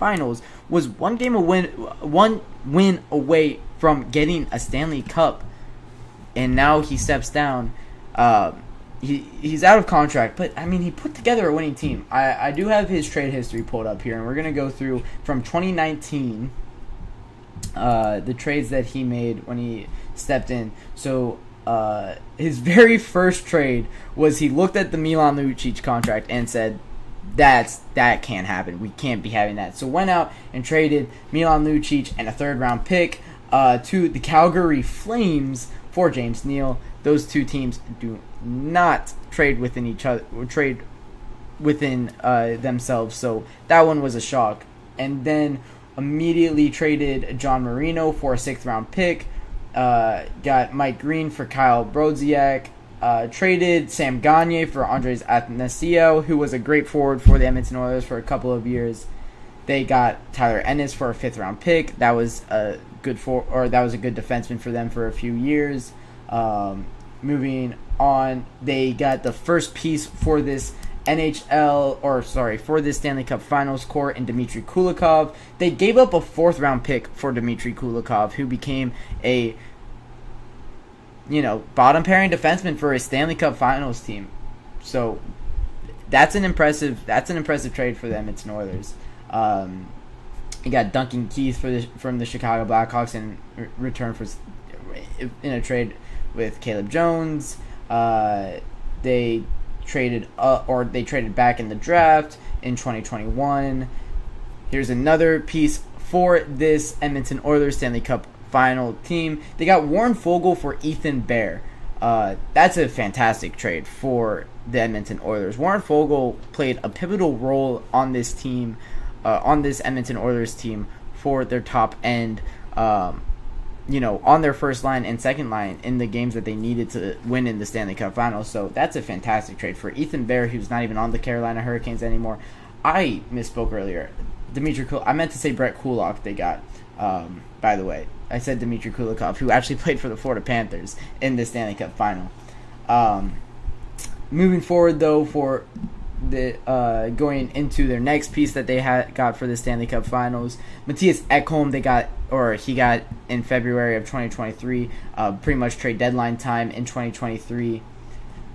Finals, was one win away from getting a Stanley Cup, and now he steps down. he's out of contract, but I mean, he put together a winning team. I do have his trade history pulled up here, and we're gonna go through from 2019 the trades that he made when he stepped in. So his very first trade was he looked at the Milan Lucic contract and said, that can't happen. We can't be having that. So went out and traded Milan Lucic and a third-round pick to the Calgary Flames for James Neal. Those two teams do not trade within each other, or trade within themselves. So that one was a shock. And then immediately traded John Marino for a 6th-round pick. Got Mike Green for Kyle Brodziak. Traded Sam Gagner for Andres Athanasiou, who was a great forward for the Edmonton Oilers for a couple of years. They got Tyler Ennis for a 5th-round pick. That was a good defenseman for them for a few years. Moving on, they got the first piece for this for this Stanley Cup Finals core in Dmitry Kulikov. They gave up a 4th-round pick for Dmitry Kulikov, who became a bottom pairing defenseman for a Stanley Cup Finals team. So that's an impressive trade for the Edmonton Oilers. You got Duncan Keith from the Chicago Blackhawks in return in a trade with Caleb Jones. They traded back in the draft in 2021. Here's another piece for this Edmonton Oilers Stanley Cup Final team. They got Warren Foegele for Ethan Bear. That's a fantastic trade for the Edmonton Oilers. Warren Foegele played a pivotal role on this team, on this Edmonton Oilers team for their top end, on their first line and second line in the games that they needed to win in the Stanley Cup Finals. So that's a fantastic trade for Ethan Bear, who's not even on the Carolina Hurricanes anymore. I misspoke earlier. I meant to say Brett Kulak they got, by the way. I said Dmitry Kulikov, who actually played for the Florida Panthers in the Stanley Cup Final. Moving forward, though, for the going into their next piece that they got for the Stanley Cup Finals, Matthias Ekholm, he got in February of 2023, pretty much trade deadline time in 2023.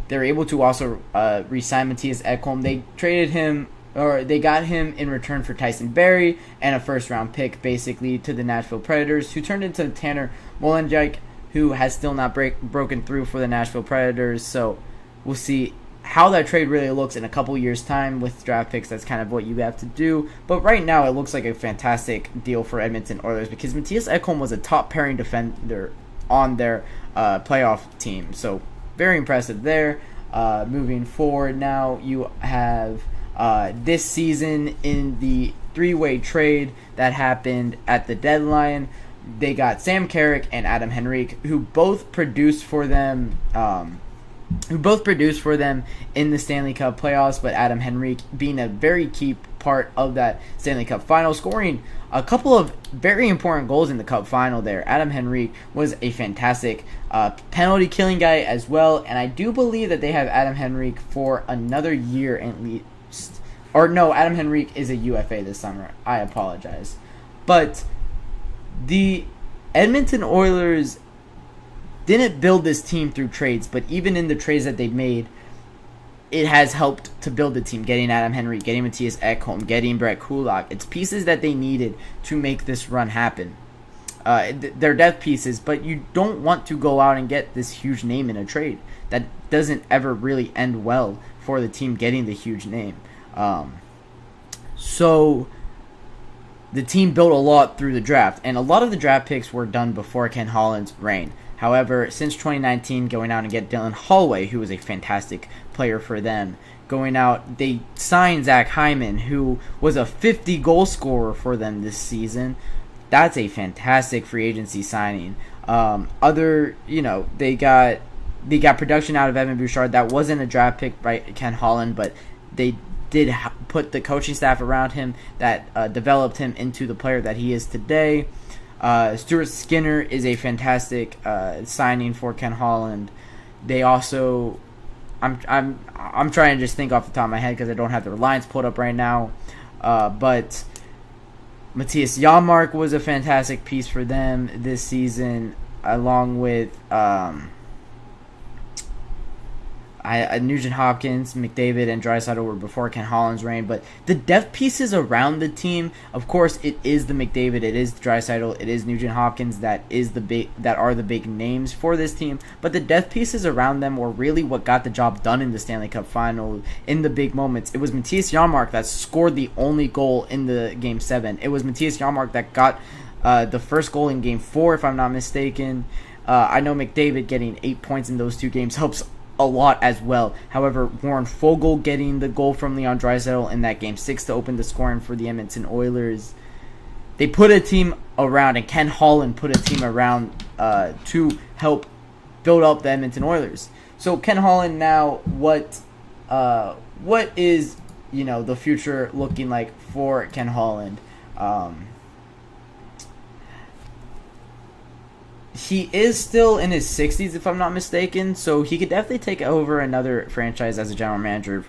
They were able to also re-sign Matthias Ekholm. They got him in return for Tyson Barrie and a 1st-round pick, basically, to the Nashville Predators, who turned into Tanner Molendyk, who has still not broken through for the Nashville Predators. So we'll see how that trade really looks in a couple years' time with draft picks. That's kind of what you have to do. But right now, it looks like a fantastic deal for Edmonton Oilers because Matthias Ekholm was a top-pairing defender on their playoff team. So very impressive there. Moving forward now, you have this season in the 3-way trade that happened at the deadline. They got Sam Carrick and Adam Henrique, who both produced for them in the Stanley Cup playoffs, but Adam Henrique being a very key part of that Stanley Cup final, scoring a couple of very important goals in the Cup final there. Adam Henrique was a fantastic penalty killing guy as well, and I do believe that they have Adam Henrique for another year at least. Or no, Adam Henrique is a UFA this summer. I apologize. But the Edmonton Oilers didn't build this team through trades, but even in the trades that they made, it has helped to build the team. Getting Adam Henrique, getting Matthias Ekholm, getting Brett Kulak. It's pieces that they needed to make this run happen. They're depth pieces, but you don't want to go out and get this huge name in a trade. That doesn't ever really end well for the team getting the huge name. So the team built a lot through the draft, and a lot of the draft picks were done before Ken Holland's reign. However, since 2019, going out and get Dylan Holloway, who was a fantastic player for them. Going out, they signed Zach Hyman, who was a 50-goal scorer for them this season. That's a fantastic free agency signing. They got production out of Evan Bouchard. That wasn't a draft pick by Ken Holland, but they did put the coaching staff around him that developed him into the player that he is today. Stuart Skinner is a fantastic signing for Ken Holland. They also, I'm trying to just think off the top of my head because I don't have their lines pulled up right now. But Matthias Janmark was a fantastic piece for them this season, along with Nugent Hopkins, McDavid, and Draisaitl were before Ken Holland's reign, but the depth pieces around the team, of course, it is the McDavid, it is Draisaitl, it is Nugent Hopkins that are the big names for this team, but the depth pieces around them were really what got the job done in the Stanley Cup Final in the big moments. It was Mattias Janmark that scored the only goal in the Game 7. It was Mattias Janmark that got the first goal in Game 4, if I'm not mistaken. I know McDavid getting 8 points in those 2 games helps a lot as well. However, Warren Foegele getting the goal from Leon Draisaitl in that Game 6 to open the scoring for the Edmonton Oilers. They put a team around, and Ken Holland put a team around to help build up the Edmonton Oilers. So Ken Holland now, what is the future looking like for Ken Holland? He is still in his 60s, if I'm not mistaken, so he could definitely take over another franchise as a general manager.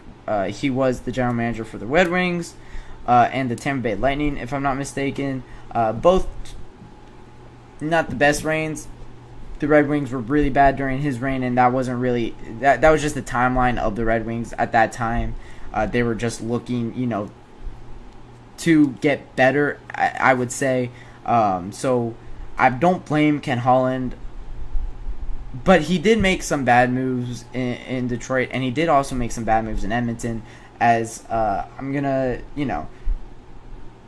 He was the general manager for the Red Wings and the Tampa Bay Lightning, if I'm not mistaken. Both not the best reigns. The Red Wings were really bad during his reign, and that wasn't really that was just the timeline of the Red Wings at that time. They were just looking, to get better, I would say. So I don't blame Ken Holland, but he did make some bad moves in Detroit, and he did also make some bad moves in Edmonton. As I'm gonna,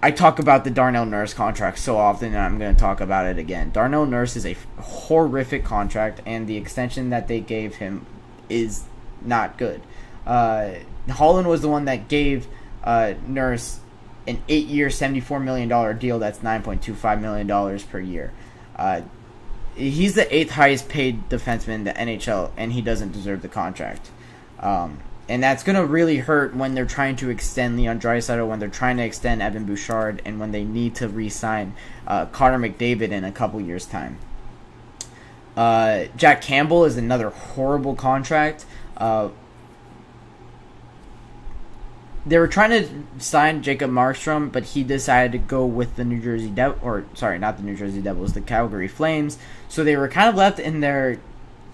I talk about the Darnell Nurse contract so often, and I'm going to talk about it again. Darnell Nurse is a horrific contract, and the extension that they gave him is not good. Holland was the one that gave Nurse an 8-year, $74 million deal. That's $9.25 million per year. He's the 8th highest paid defenseman in the NHL, and he doesn't deserve the contract. And that's going to really hurt when they're trying to extend Leon Draisaitl, when they're trying to extend Evan Bouchard, and when they need to re-sign Connor McDavid in a couple years' time. Jack Campbell is another horrible contract. They were trying to sign Jacob Markstrom, but he decided to go with the New Jersey not the New Jersey Devils, the Calgary Flames. So they were kind of left in their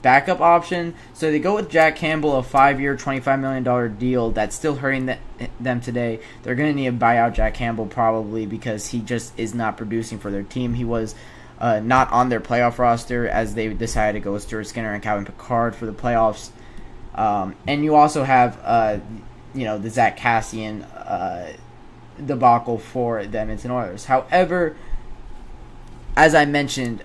backup option. So they go with Jack Campbell, a 5-year, $25 million deal that's still hurting them today. They're going to need to buy out Jack Campbell probably because he just is not producing for their team. He was not on their playoff roster as they decided to go with Stuart Skinner and Calvin Pickard for the playoffs. And you also have the Zach Kassian debacle for the Edmonton Oilers. However, as I mentioned,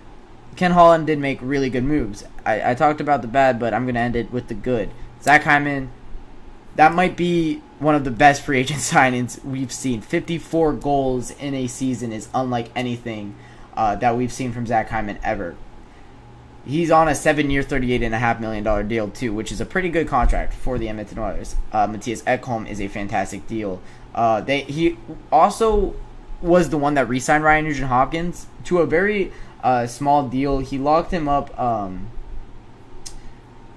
Ken Holland did make really good moves. I talked about the bad, but I'm going to end it with the good. Zach Hyman, that might be one of the best free agent signings we've seen. 54 goals in a season is unlike anything that we've seen from Zach Hyman ever. He's on a 7-year, $38.5 million deal, too, which is a pretty good contract for the Edmonton Oilers. Matthias Ekholm is a fantastic deal. He also was the one that re-signed Ryan Nugent-Hopkins to a very small deal. He locked him up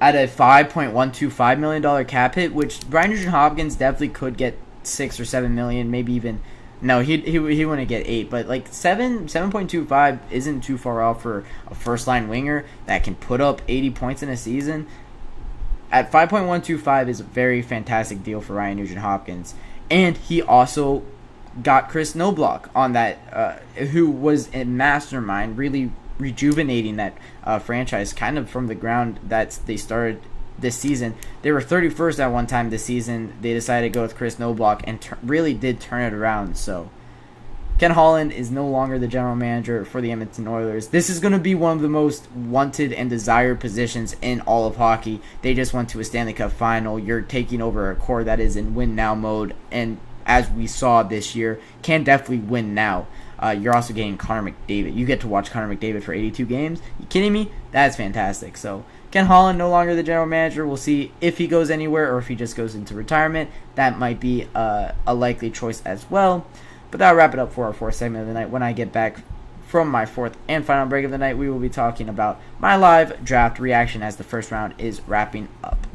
at a $5.125 million cap hit, which Ryan Nugent-Hopkins definitely could get $6 or $7 million, maybe even. No, he wouldn't get 8, but like 7.25 isn't too far off for a first line winger that can put up 80 points in a season. At 5.125 is a very fantastic deal for Ryan Nugent-Hopkins, and he also got Chris Knobloch on that, who was a mastermind, really rejuvenating that franchise kind of from the ground that they started this season. They were 31st at one time this season. They decided to go with Chris Knobloch and really did turn it around. So Ken Holland is no longer the general manager for the Edmonton Oilers. This is going to be one of the most wanted and desired positions in all of hockey. They just went to a Stanley Cup final. You're taking over a core that is in win now mode, and as we saw this year, can definitely win now. You're also getting Connor McDavid. You get to watch Connor McDavid for 82 games. You kidding me? That's fantastic. So Ken Holland no longer the general manager. We'll see if he goes anywhere or if he just goes into retirement. That might be a likely choice as well. But that'll wrap it up for our fourth segment of the night. When I get back from my fourth and final break of the night, we will be talking about my live draft reaction as the first round is wrapping up.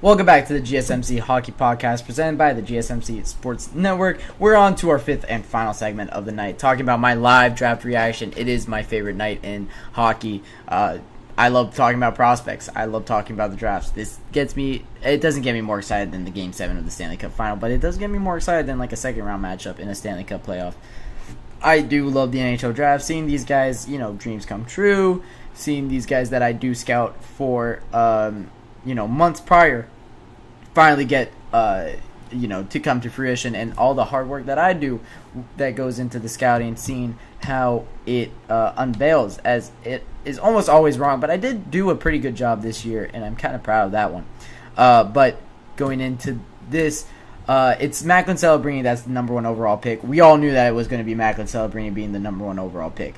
Welcome back to the GSMC Hockey Podcast presented by the GSMC Sports Network. We're on to our fifth and final segment of the night, talking about my live draft reaction. It is my favorite night in hockey. I love talking about prospects. I love talking about the drafts. It doesn't get me more excited than the Game 7 of the Stanley Cup Final, but it does get me more excited than like a second round matchup in a Stanley Cup playoff. I do love the NHL draft, seeing these guys, dreams come true, seeing these guys that I do scout for, months prior, finally get, to come to fruition, and all the hard work that I do that goes into the scouting, seeing how it unveils, as it is almost always wrong, but I did do a pretty good job this year, and I'm kind of proud of that one. But going into this, it's Macklin Celebrini that's the number 1 overall pick. We all knew that it was going to be Macklin Celebrini being the number 1 overall pick.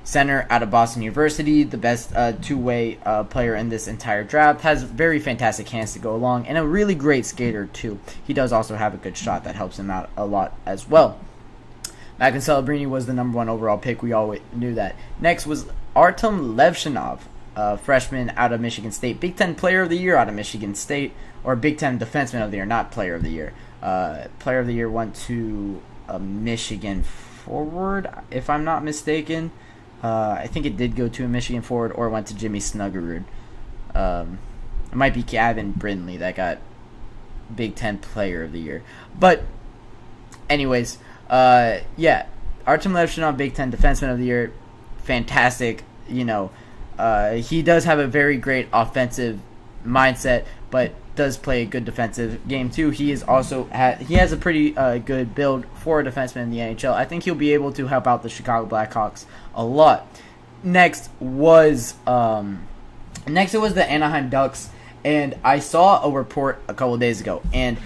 Center out of Boston University, the best two-way player in this entire draft, has very fantastic hands to go along, and a really great skater too. He does also have a good shot that helps him out a lot as well. Macklin Celebrini was the number 1 overall pick. We all knew that. Next was Artem Levshinov, freshman out of Michigan State. Big Ten Player of the Year out of Michigan State, or Big Ten Defenseman of the Year, not Player of the Year. Player of the Year went to a Michigan forward, if I'm not mistaken. I think it did go to a Michigan forward, or went to Jimmy Snuggerud. It might be Gavin Brindley that got Big Ten Player of the Year. But, anyways, Artem Levshinov, Big Ten Defenseman of the Year, fantastic. He does have a very great offensive mindset, but does play a good defensive game too. He is also he has a pretty good build for a defenseman in the NHL. I think he'll be able to help out the Chicago Blackhawks a lot. Next was the Anaheim Ducks, and I saw a report a couple of days ago, and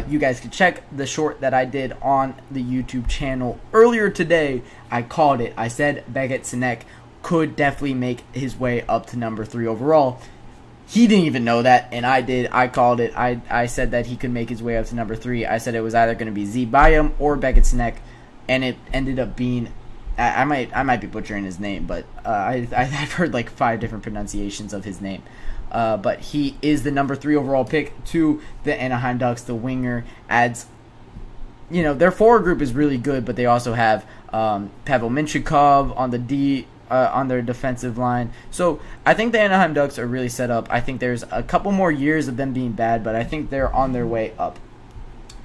you guys can check the short that I did on the YouTube channel earlier today. I called it. I said Beckett Sinek could definitely make his way up to number 3 overall. He didn't even know that, and I did. I called it. I said that he could make his way up to number 3. I said it was either going to be Z Byam or Beckett Sinek, and it ended up being, I might be butchering his name, but I've heard like 5 different pronunciations of his name. But he is the number 3 overall pick to the Anaheim Ducks. The winger adds, their forward group is really good, but they also have Pavel Minchikov on the D. On their defensive line. So I think the Anaheim Ducks are really set up. I think there's a couple more years of them being bad, but I think they're on their way up.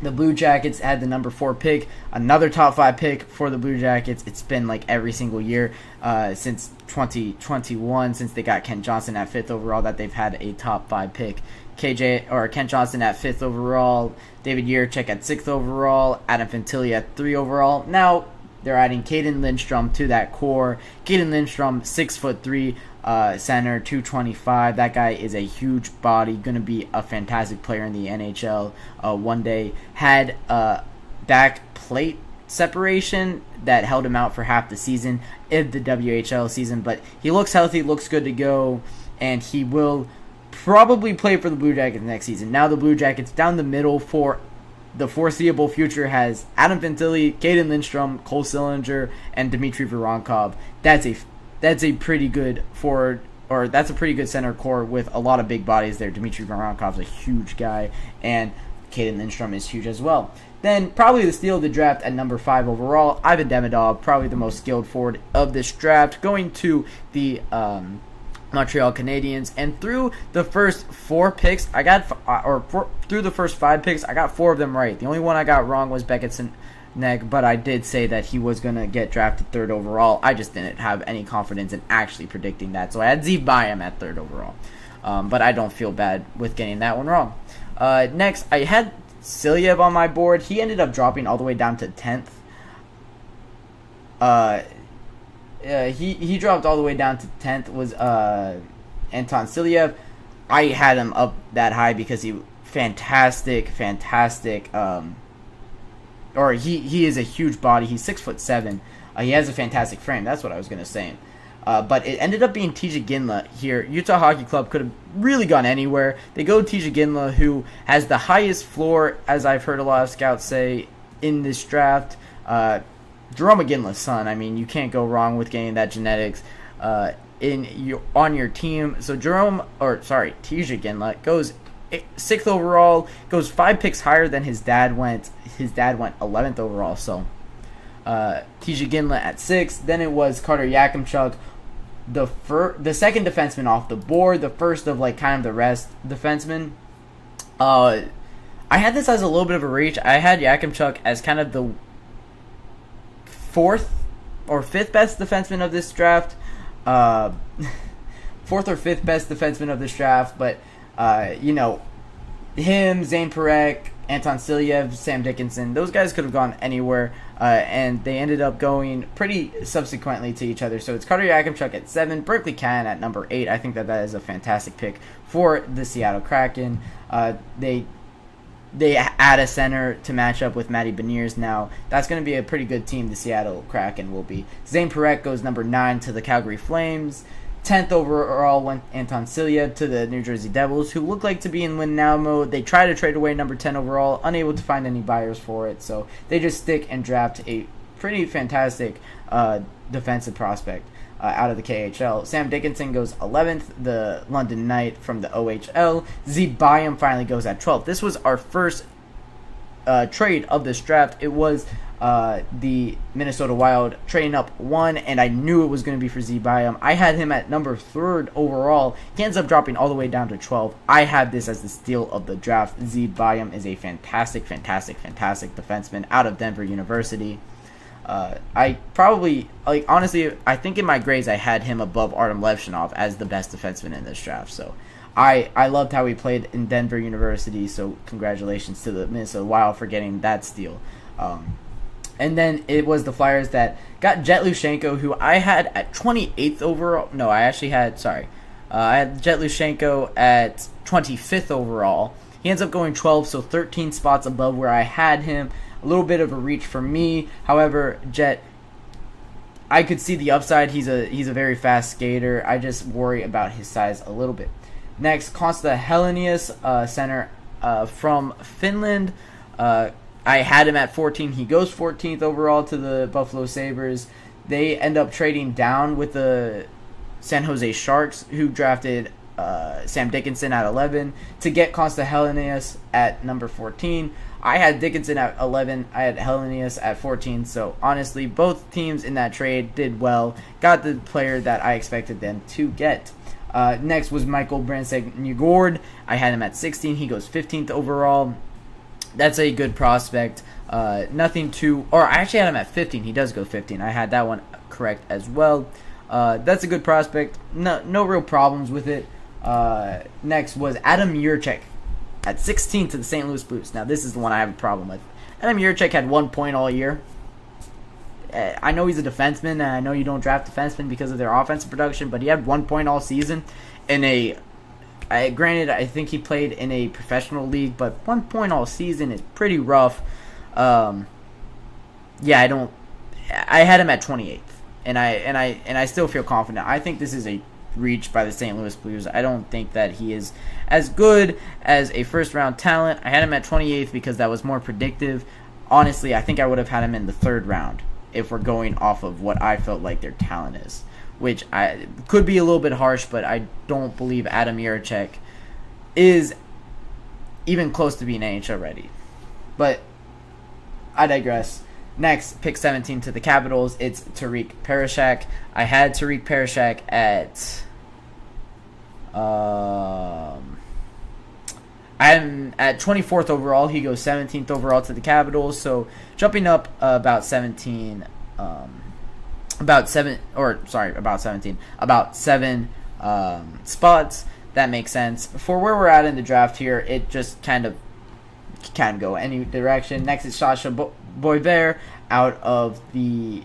The Blue Jackets had the number 4 pick, another top 5 pick for the Blue Jackets. It's been like every single year since 2021, since they got Kent Johnson at 5th overall, that they've had a top 5 pick. Kent Johnson at 5th overall, David Jiricek at 6th overall, Adam Fantilli at 3 overall. Now they're adding Caden Lindstrom to that core. Caden Lindstrom, 6'3", center, 225. That guy is a huge body, going to be a fantastic player in the NHL one day. Had back plate separation that held him out for half the season of the WHL season, but he looks healthy, looks good to go, and he will probably play for the Blue Jackets next season. Now the Blue Jackets down the middle for the foreseeable future has Adam Fantilli, Caden Lindstrom, Cole Sillinger, and Dmitry Voronkov. That's a pretty good forward, or that's a pretty good center core with a lot of big bodies there. Dmitry Voronkov's a huge guy, and Caden Lindstrom is huge as well. Then probably the steal of the draft at number 5 overall, Ivan Demidov, probably the most skilled forward of this draft, going to the Montreal Canadiens. And through the first 4 picks, through the first 5 picks, I got 4 of them right. The only one I got wrong was Beckett Sinek, but I did say that he was going to get drafted 3rd overall. I just didn't have any confidence in actually predicting that. So I had Z Byam at 3rd overall. But I don't feel bad with getting that one wrong. Next, I had Silyev on my board. He ended up dropping all the way down to 10th. He dropped all the way down to 10th, was Anton Silyev. I had him up that high because he fantastic. He is a huge body. He's 6'7". He has a fantastic frame. That's what I was gonna say. But it ended up being TJ Ginla here. Utah Hockey Club could have really gone anywhere. They go TJ Ginla, who has the highest floor, as I've heard a lot of scouts say, in this draft. Jerome McGinley's son. I mean, you can't go wrong with getting that genetics on your team. So TJ Ginla goes 6th overall, goes 5 picks higher than his dad went. His dad went 11th overall, so TJ Ginla at 6. Then it was Carter Yakimchuk, the second defenseman off the board, the first of like kind of the rest defensemen. I had this as a little bit of a reach. I had Yakimchuk as kind of the 4th or 5th best defenseman of this draft. 4th or 5th best defenseman of this draft, but him, Zane Parekh, Anton Silyev, Sam Dickinson, those guys could have gone anywhere, and they ended up going pretty subsequently to each other. So it's Carter Yakimchuk at 7, Berkeley Cannon at number 8. I think that is a fantastic pick for the Seattle Kraken. They add a center to match up with Matty Beniers now. That's going to be a pretty good team, the Seattle Kraken will be. Zane Parekh goes number 9 to the Calgary Flames. 10th overall went Anton Silyev to the New Jersey Devils, who look like to be in win now mode. They try to trade away number 10 overall, unable to find any buyers for it, so they just stick and draft a pretty fantastic defensive prospect out of the KHL. Sam Dickinson goes 11th, the London Knight from the OHL. Z Byam finally goes at 12th. This was our first trade of this draft. It was the Minnesota Wild trading up 1, and I knew it was going to be for Z Byam. I had him at number 3rd overall. He ends up dropping all the way down to 12. I had this as the steal of the draft. Z Byam is a fantastic defenseman out of Denver University. I probably, honestly, I think in my grades I had him above Artem Levshinov as the best defenseman in this draft. So I loved how he played in Denver University, so congratulations to the Minnesota Wild for getting that steal. And then it was the Flyers that got Jet Lushenko, who I had at 28th overall. No, I had Jet Lushenko at 25th overall. He ends up going 12, so 13 spots above where I had him. A little bit of a reach for me. However, Jet, I could see the upside. He's a very fast skater. I just worry about his size a little bit. Next, Konsta Helenius, center from Finland. I had him at 14. He goes 14th overall to the Buffalo Sabres. They end up trading down with the San Jose Sharks, who drafted Sam Dickinson at 11 to get Konsta Helenius at number 14. I had Dickinson at 11. I had Helenius at 14. So, honestly, both teams in that trade did well. Got the player that I expected them to get. Next was Michael Brandsegg-Njugård. I had him at 16. He goes 15th overall. That's a good prospect. I actually had him at 15. He does go 15. I had that one correct as well. That's a good prospect. No real problems with it. Next was Adam Juracek at 16 to the St. Louis Blues. Now, this is the one I have a problem with. Adam Juracek had 1 point all year. I know he's a defenseman, and I know you don't draft defensemen because of their offensive production, but he had 1 point all season in granted, I think he played in a professional league, but 1 point all season is pretty rough. I had him at 28th, and I still feel confident. I think this is a reach by the St. Louis Blues. I don't think that he is as good as a first-round talent. I had him at 28th because that was more predictive. Honestly, I think I would have had him in the 3rd round if we're going off of what I felt like their talent is, which I could be a little bit harsh, but I don't believe Adam Juracek is even close to being NHL ready. But I digress. Next, pick 17 to the Capitals. It's Tariq Parashak. I had Tariq Parashak at I'm at 24th overall. He goes 17th overall to the Capitals. So jumping up about 7 spots. That makes sense. For where we're at in the draft here, it just kind of can go any direction. Next is Sasha Boisvert out of the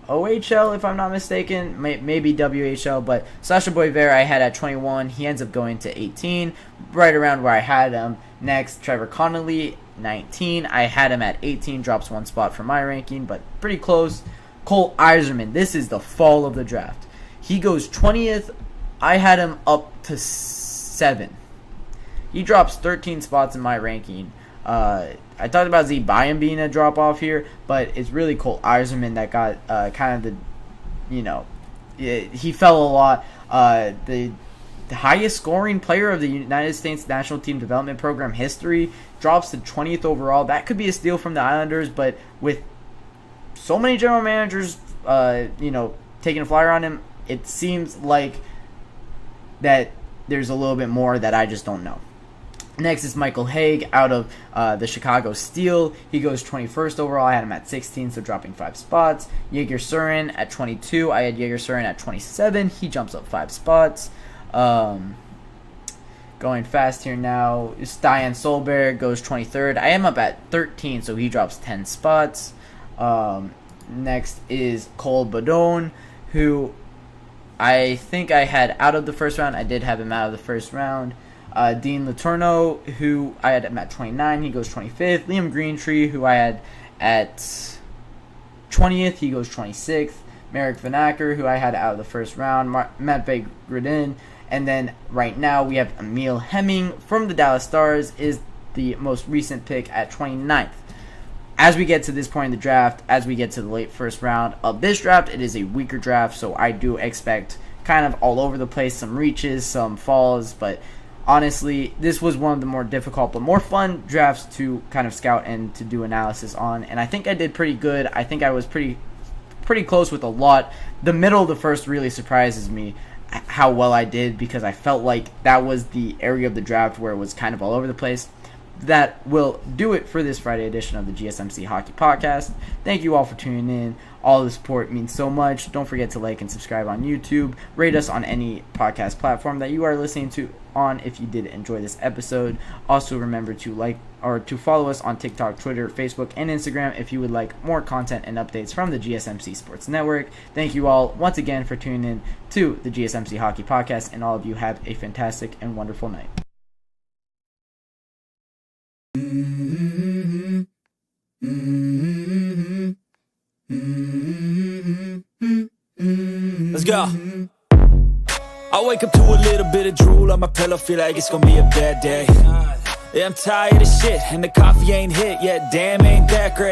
OHL, if I'm not mistaken, maybe WHL, but Sasha Boisvert I had at 21. He ends up going to 18, right around where I had him. Next, Trevor Connolly, 19. I had him at 18, drops 1 spot from my ranking, but pretty close. Cole Eiserman, this is the fall of the draft. He goes 20th. I had him up to 7. He drops 13 spots in my ranking. I talked about Z Byam being a drop-off here, but it's really Cole Eiserman that got kind of he fell a lot. The the highest scoring player of the United States National Team Development Program history, drops to 20th overall. That could be a steal from the Islanders, but with so many general managers, taking a flyer on him, it seems like that there's a little bit more that I just don't know. Next is Michael Haig out of the Chicago Steel. He goes 21st overall. I had him at 16, so dropping 5 spots. Jaeger Surin at 22. I had Jaeger Surin at 27. He jumps up 5 spots. Going fast here now. Stian Solberg goes 23rd. I am up at 13, so he drops 10 spots. Next is Cole Badone, who I think I had out of the first round. I did have him out of the first round. Dean Letourneau, who I had him at 29. He goes 25th. Liam Greentree, who I had at 20th. He goes 26th. Merrick Van Acker, who I had out of the first round. Matvey Gradin. And then right now we have Emil Hemming from the Dallas Stars is the most recent pick at 29th. As we get to this point in the draft, as we get to the late first round of this draft, it is a weaker draft, so I do expect kind of all over the place, some reaches, some falls, but honestly, this was one of the more difficult but more fun drafts to kind of scout and to do analysis on, and I think I did pretty good. I think I was pretty close with a lot. The middle of the first really surprises me how well I did, because I felt like that was the area of the draft where it was kind of all over the place. That will do it for this Friday edition of the GSMC Hockey Podcast. Thank you all for tuning in. All the support means so much. Don't forget to like and subscribe on YouTube. Rate us on any podcast platform that you are listening to on if you did enjoy this episode. Also remember to like or to follow us on TikTok, Twitter, Facebook, and Instagram if you would like more content and updates from the GSMC Sports Network. Thank you all once again for tuning in to the GSMC Hockey Podcast, and all of you have a fantastic and wonderful night. Let's go. I wake up to a little bit of drool on my pillow, feel like it's gonna be a bad day. Yeah, I'm tired of shit, and the coffee ain't hit yet, damn ain't that great.